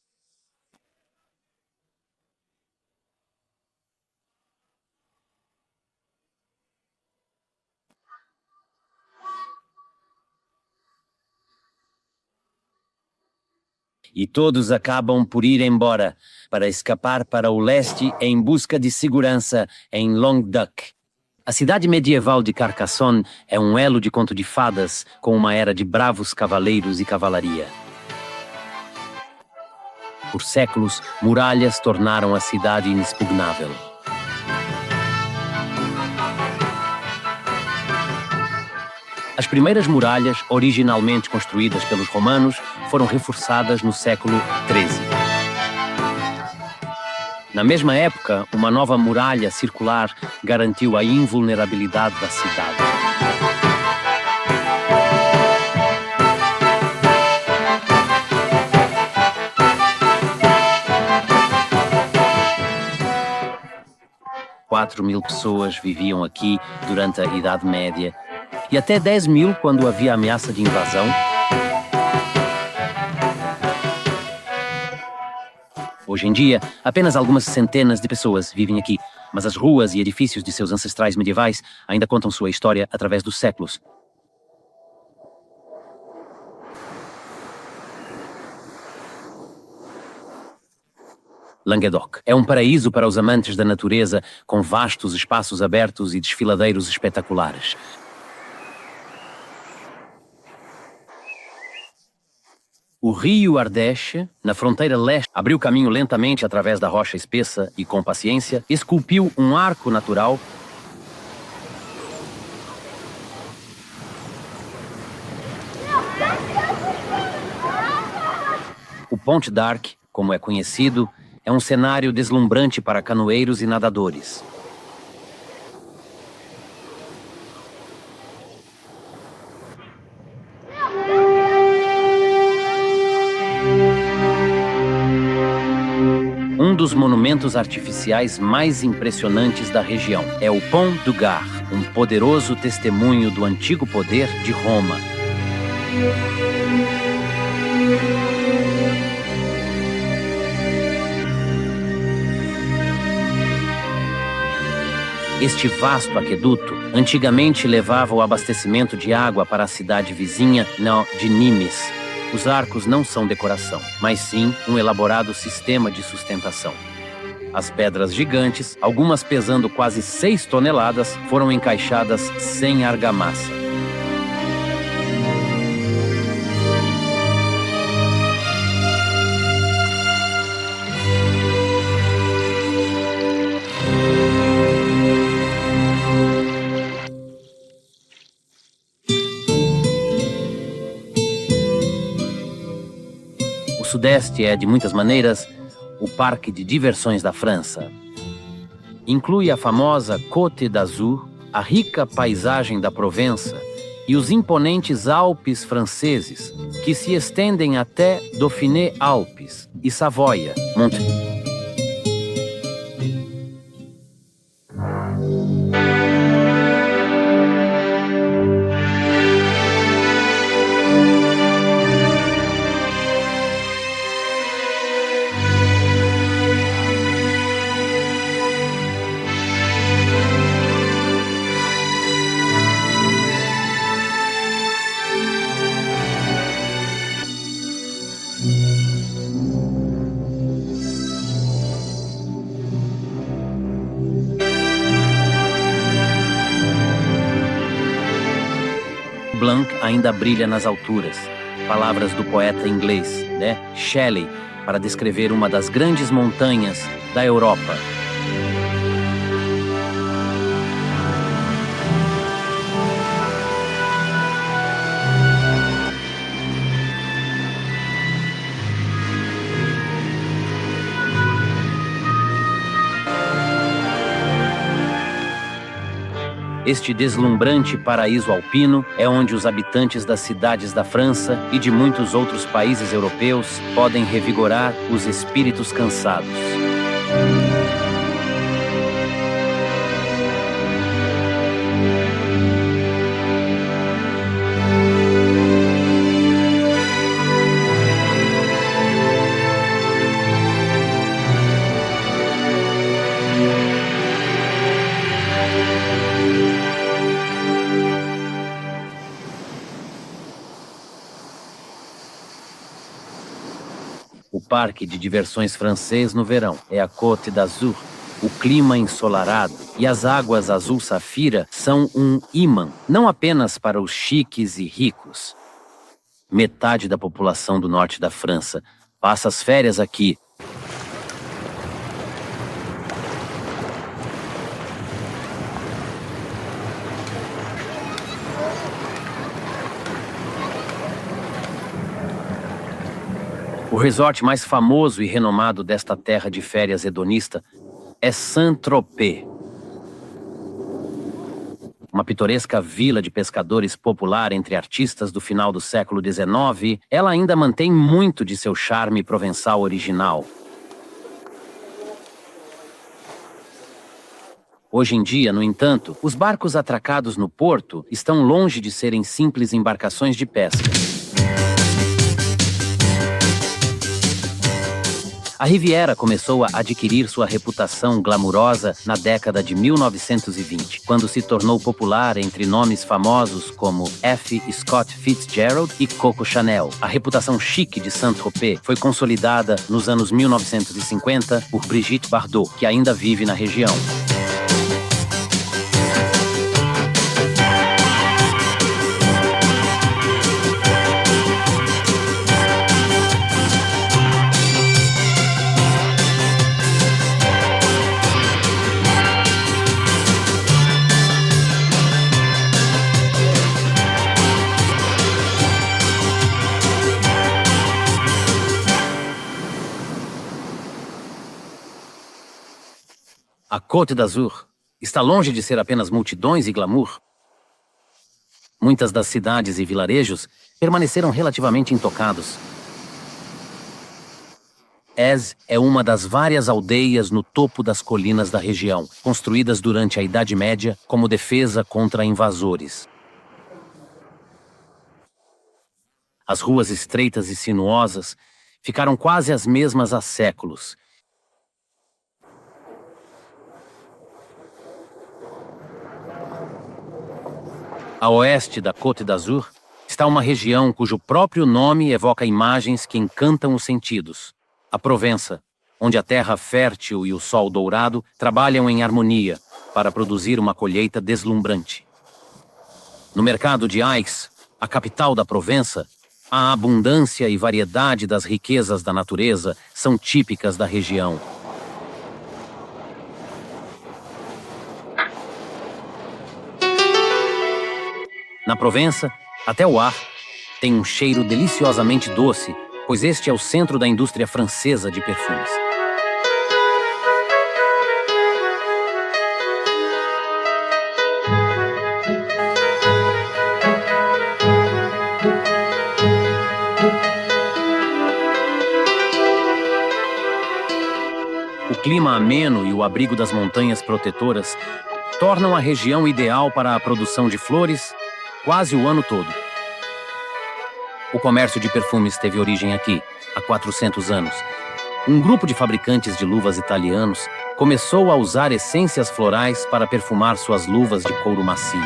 S1: E todos acabam por ir embora, para escapar para o leste em busca de segurança em Languedoc. A cidade medieval de Carcassonne é um elo de conto de fadas com uma era de bravos cavaleiros e cavalaria. Por séculos, muralhas tornaram a cidade inexpugnável. As primeiras muralhas, originalmente construídas pelos romanos, foram reforçadas no século XIII. Na mesma época, uma nova muralha circular garantiu a invulnerabilidade da cidade. Quatro mil pessoas viviam aqui durante a Idade Média e até 10 mil quando havia ameaça de invasão. Hoje em dia, apenas algumas centenas de pessoas vivem aqui, mas as ruas e edifícios de seus ancestrais medievais ainda contam sua história através dos séculos. Languedoc é um paraíso para os amantes da natureza, com vastos espaços abertos e desfiladeiros espetaculares. O rio Ardèche, na fronteira leste, abriu caminho lentamente através da rocha espessa e, com paciência, esculpiu um arco natural Pont d'Arc, como é conhecido, é um cenário deslumbrante para canoeiros e nadadores. Um dos monumentos artificiais mais impressionantes da região é o Pont du Gard, um poderoso testemunho do antigo poder de Roma. Este vasto aqueduto antigamente levava o abastecimento de água para a cidade vizinha de Nimes. Os arcos não são decoração, mas sim um elaborado sistema de sustentação. As pedras gigantes, algumas pesando quase 6 toneladas, foram encaixadas sem argamassa. O Sudeste é, de muitas maneiras, o parque de diversões da França. Inclui a famosa Côte d'Azur, a rica paisagem da Provença e os imponentes Alpes franceses, que se estendem até Dauphiné-Alpes e Savoia, Blanc ainda brilha nas alturas. Palavras do poeta inglês, Shelley, para descrever uma das grandes montanhas da Europa. Este deslumbrante paraíso alpino é onde os habitantes das cidades da França e de muitos outros países europeus podem revigorar os espíritos cansados. O parque de diversões francês no verão é a Côte d'Azur. O clima ensolarado e as águas azul safira são um imã, não apenas para os chiques e ricos. Metade da população do norte da França passa as férias aqui. O resort mais famoso e renomado desta terra de férias hedonista é Saint-Tropez. Uma pitoresca vila de pescadores popular entre artistas do final do século XIX, ela ainda mantém muito de seu charme provençal original. Hoje em dia, no entanto, os barcos atracados no porto estão longe de serem simples embarcações de pesca. A Riviera começou a adquirir sua reputação glamurosa na década de 1920, quando se tornou popular entre nomes famosos como F. Scott Fitzgerald e Coco Chanel. A reputação chique de Saint-Tropez foi consolidada nos anos 1950 por Brigitte Bardot, que ainda vive na região. A Côte d'Azur está longe de ser apenas multidões e glamour. Muitas das cidades e vilarejos permaneceram relativamente intocados. Ez é uma das várias aldeias no topo das colinas da região, construídas durante a Idade Média como defesa contra invasores. As ruas estreitas e sinuosas ficaram quase as mesmas há séculos. A oeste da Côte d'Azur está uma região cujo próprio nome evoca imagens que encantam os sentidos. A Provença, onde a terra fértil e o sol dourado trabalham em harmonia para produzir uma colheita deslumbrante. No mercado de Aix, a capital da Provença, a abundância e variedade das riquezas da natureza são típicas da região. Na Provença, até o ar tem um cheiro deliciosamente doce, pois este é o centro da indústria francesa de perfumes. O clima ameno e o abrigo das montanhas protetoras tornam a região ideal para a produção de flores quase o ano todo. O comércio de perfumes teve origem aqui, há 400 anos. Um grupo de fabricantes de luvas italianos começou a usar essências florais para perfumar suas luvas de couro macio.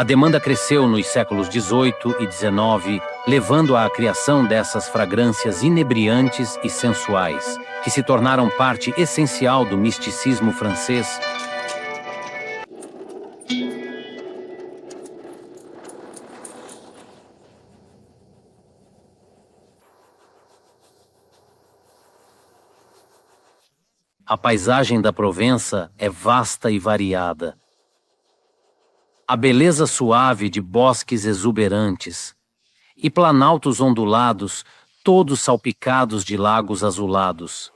S1: A demanda cresceu nos séculos XVIII e XIX, levando à criação dessas fragrâncias inebriantes e sensuais, que se tornaram parte essencial do misticismo francês. A paisagem da Provença é vasta e variada. A beleza suave de bosques exuberantes e planaltos ondulados, todos salpicados de lagos azulados.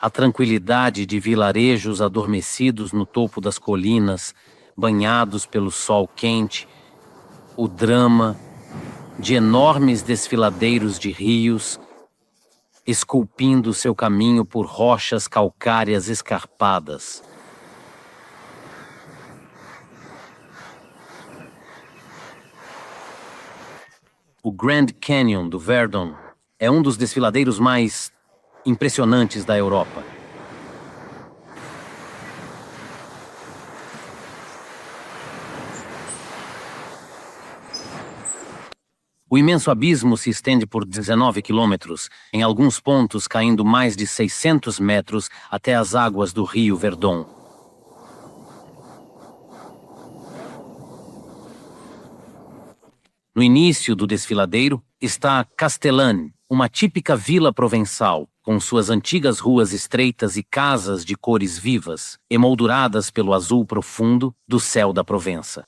S1: A tranquilidade de vilarejos adormecidos no topo das colinas, banhados pelo sol quente. O drama de enormes desfiladeiros de rios, esculpindo seu caminho por rochas calcárias escarpadas. O Grand Canyon do Verdon é um dos desfiladeiros mais impressionantes da Europa. O imenso abismo se estende por 19 quilômetros, em alguns pontos caindo mais de 600 metros até as águas do rio Verdon. No início do desfiladeiro está Castellane, uma típica vila provençal, com suas antigas ruas estreitas e casas de cores vivas, emolduradas pelo azul profundo do céu da Provença.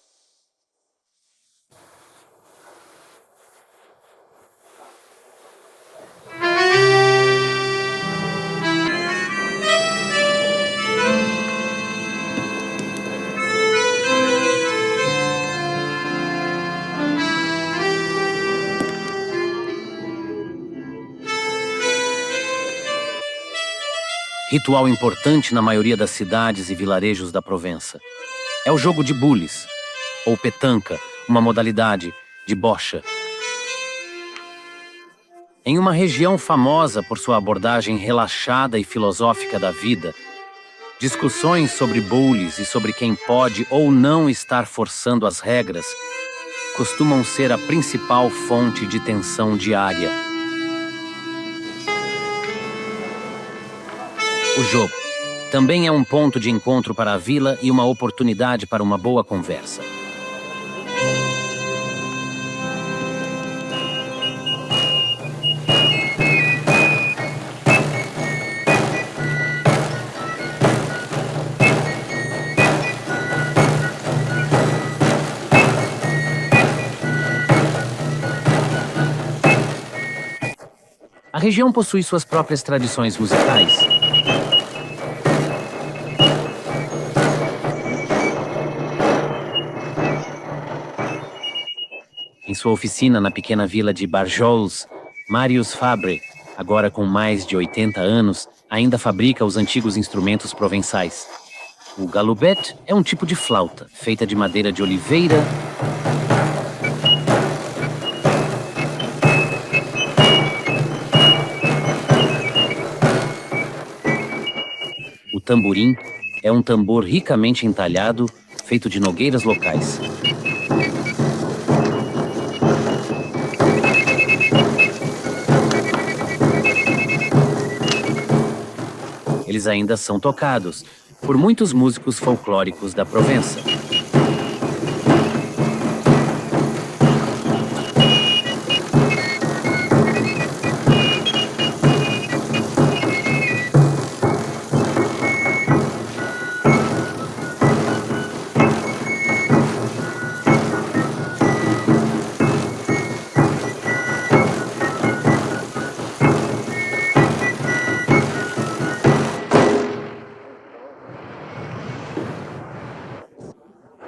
S1: Ritual importante na maioria das cidades e vilarejos da Provença. É o jogo de boules, ou petanca, uma modalidade de bocha. Em uma região famosa por sua abordagem relaxada e filosófica da vida, discussões sobre boules e sobre quem pode ou não estar forçando as regras costumam ser a principal fonte de tensão diária. O jogo também é um ponto de encontro para a vila e uma oportunidade para uma boa conversa. região possui suas próprias tradições musicais. Em sua oficina na pequena vila de Barjols, Marius Fabre, agora com mais de 80 anos, ainda fabrica os antigos instrumentos provençais. O galoubet é um tipo de flauta, feita de madeira de oliveira. O tamborim é um tambor ricamente entalhado, feito de nogueiras locais. Eles ainda são tocados por muitos músicos folclóricos da Provença.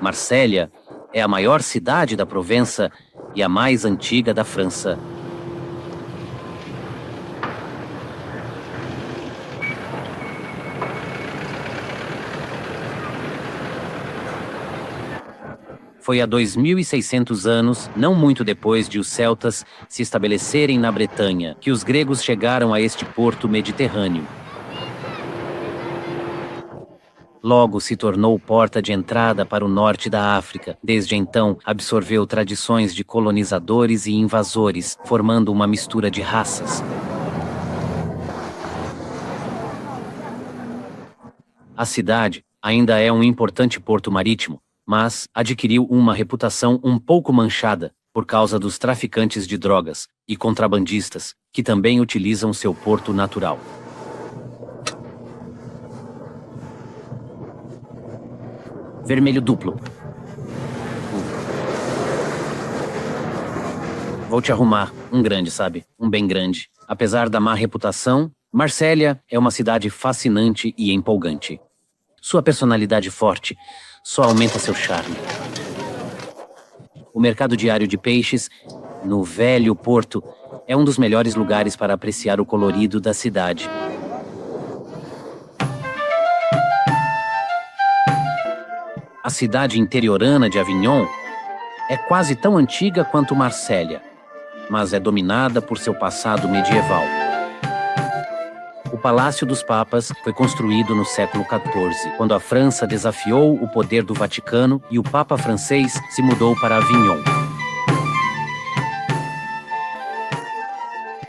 S1: Marsella é a maior cidade da Provença e a mais antiga da França. Foi há 2.600 anos, não muito depois de os celtas se estabelecerem na Bretanha, que os gregos chegaram a este porto mediterrâneo. Logo se tornou porta de entrada para o norte da África. Desde então, absorveu tradições de colonizadores e invasores, formando uma mistura de raças. A cidade ainda é um importante porto marítimo, mas adquiriu uma reputação um pouco manchada por causa dos traficantes de drogas e contrabandistas, que também utilizam seu porto natural. Vermelho duplo. Vou te arrumar um grande, sabe? Um bem grande. Apesar da má reputação, Marsella é uma cidade fascinante e empolgante. Sua personalidade forte só aumenta seu charme. O mercado diário de peixes, no velho porto, é um dos melhores lugares para apreciar o colorido da cidade. A cidade interiorana de Avignon é quase tão antiga quanto Marsella, mas é dominada por seu passado medieval. O Palácio dos Papas foi construído no século XIV, quando a França desafiou o poder do Vaticano e o Papa francês se mudou para Avignon.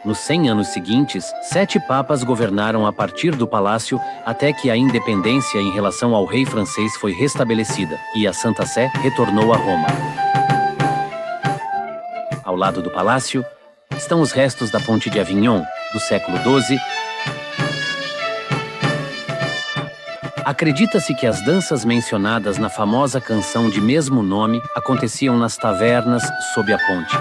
S1: Nos 100 anos seguintes, 7 papas governaram a partir do palácio até que a independência em relação ao rei francês foi restabelecida e a Santa Sé retornou a Roma. Ao lado do palácio estão os restos da Ponte de Avignon, do século XII. Acredita-se que as danças mencionadas na famosa canção de mesmo nome aconteciam nas tavernas sob a ponte.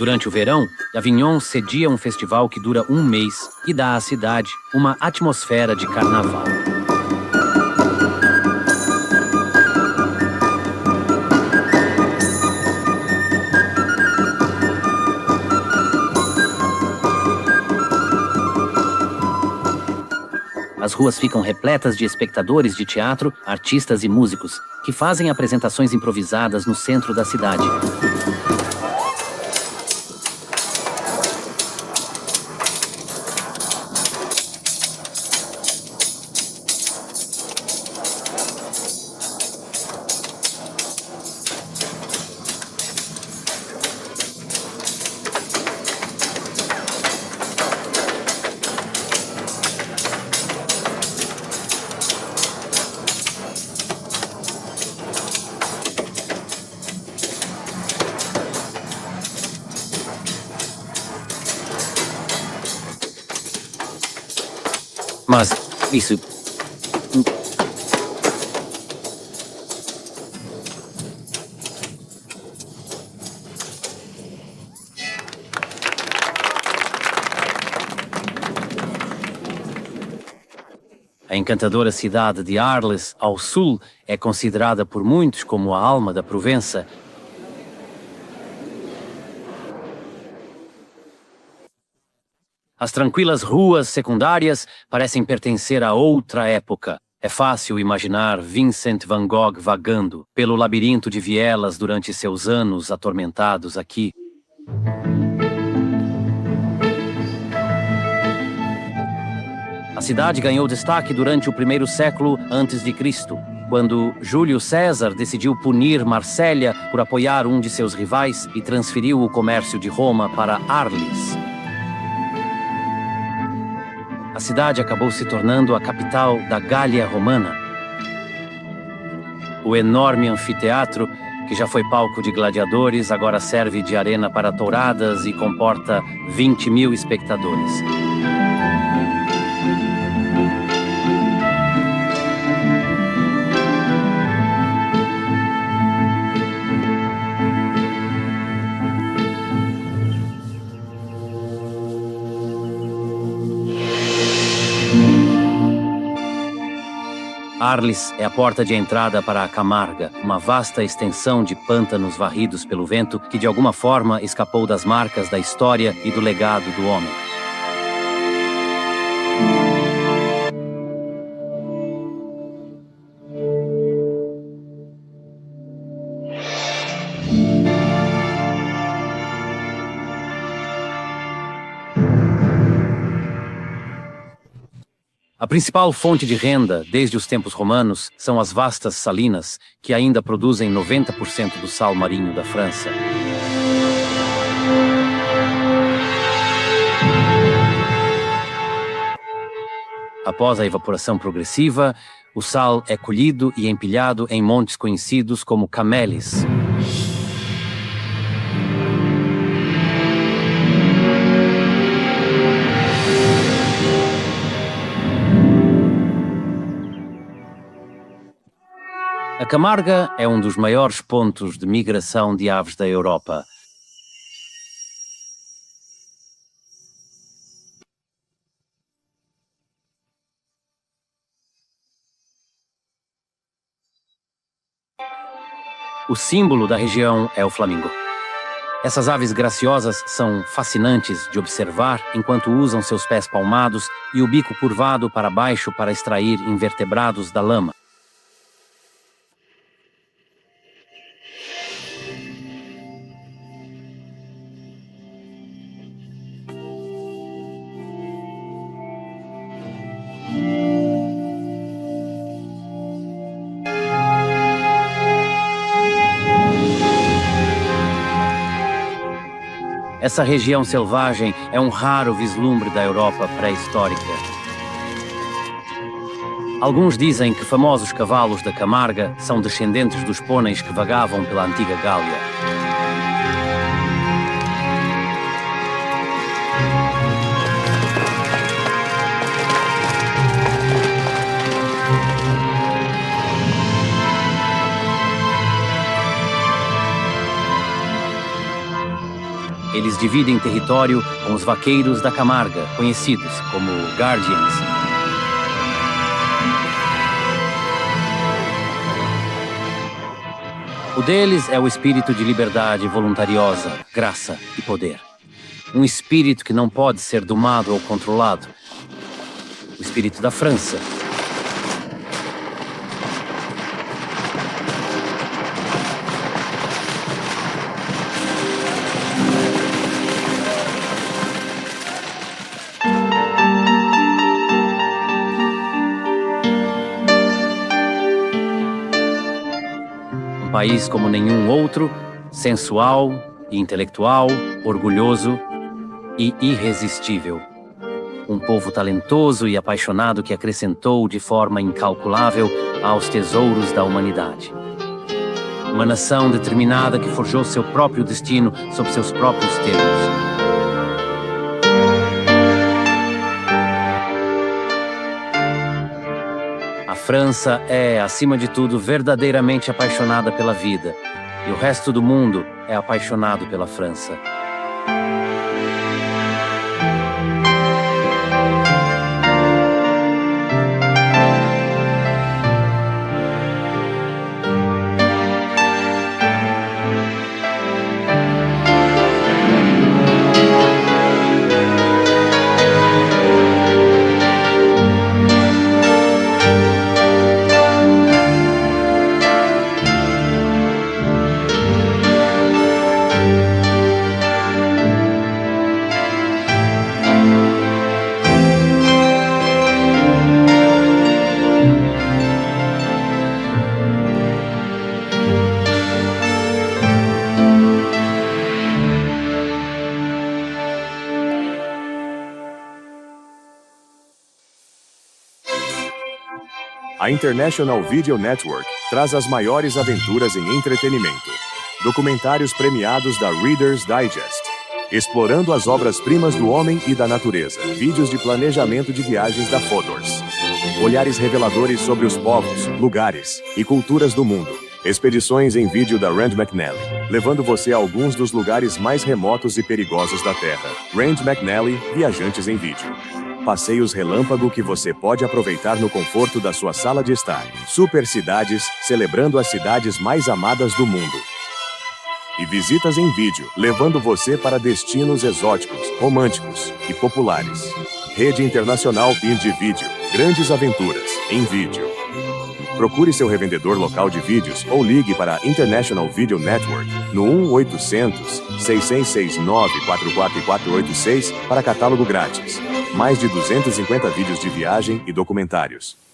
S1: Durante o verão, Avignon cedia um festival que dura um mês e dá à cidade uma atmosfera de carnaval. As ruas ficam repletas de espectadores de teatro, artistas e músicos, que fazem apresentações improvisadas no centro da cidade. Mas isso... A encantadora cidade de Arles, ao sul, é considerada por muitos como a alma da Provença. As tranquilas ruas secundárias parecem pertencer a outra época. É fácil imaginar Vincent van Gogh vagando pelo labirinto de vielas durante seus anos atormentados aqui. A cidade ganhou destaque durante o primeiro século a.C., quando Júlio César decidiu punir Marsella por apoiar um de seus rivais e transferiu o comércio de Roma para Arles. A cidade acabou se tornando a capital da Gália Romana. O enorme anfiteatro, que já foi palco de gladiadores, agora serve de arena para touradas e comporta 20.000 espectadores. Arles é a porta de entrada para a Camarga, uma vasta extensão de pântanos varridos pelo vento que de alguma forma escapou das marcas da história e do legado do homem. A principal fonte de renda, desde os tempos romanos, são as vastas salinas, que ainda produzem 90% do sal marinho da França. Após a evaporação progressiva, o sal é colhido e empilhado em montes conhecidos como camelis. A Camarga é um dos maiores pontos de migração de aves da Europa. O símbolo da região é o flamingo. Essas aves graciosas são fascinantes de observar enquanto usam seus pés palmados e o bico curvado para baixo para extrair invertebrados da lama. Essa região selvagem é um raro vislumbre da Europa pré-histórica. Alguns dizem que famosos cavalos da Camarga são descendentes dos pôneis que vagavam pela antiga Gália. Eles dividem território com os vaqueiros da Camarga, conhecidos como Guardians. O deles é o espírito de liberdade voluntariosa, graça e poder. Um espírito que não pode ser domado ou controlado. O espírito da França. Um país como nenhum outro, sensual e intelectual, orgulhoso e irresistível. Um povo talentoso e apaixonado que acrescentou de forma incalculável aos tesouros da humanidade. Uma nação determinada que forjou seu próprio destino sob seus próprios termos. França é, acima de tudo, verdadeiramente apaixonada pela vida. E o resto do mundo é apaixonado pela França.
S5: A International Video Network traz as maiores aventuras em entretenimento. Documentários premiados da Reader's Digest. Explorando as obras-primas do homem e da natureza. Vídeos de planejamento de viagens da Fodors. Olhares reveladores sobre os povos, lugares e culturas do mundo. Expedições em vídeo da Rand McNally, levando você a alguns dos lugares mais remotos e perigosos da Terra. Rand McNally, Viajantes em Vídeo. Passeios relâmpago que você pode aproveitar no conforto da sua sala de estar. Super cidades, celebrando as cidades mais amadas do mundo. E visitas em vídeo, levando você para destinos exóticos, românticos e populares. Rede Internacional PIN de Vídeo, grandes aventuras em vídeo. Procure seu revendedor local de vídeos ou ligue para a International Video Network no 1-800-6669-444486 para catálogo grátis. Mais de 250 vídeos de viagem e documentários.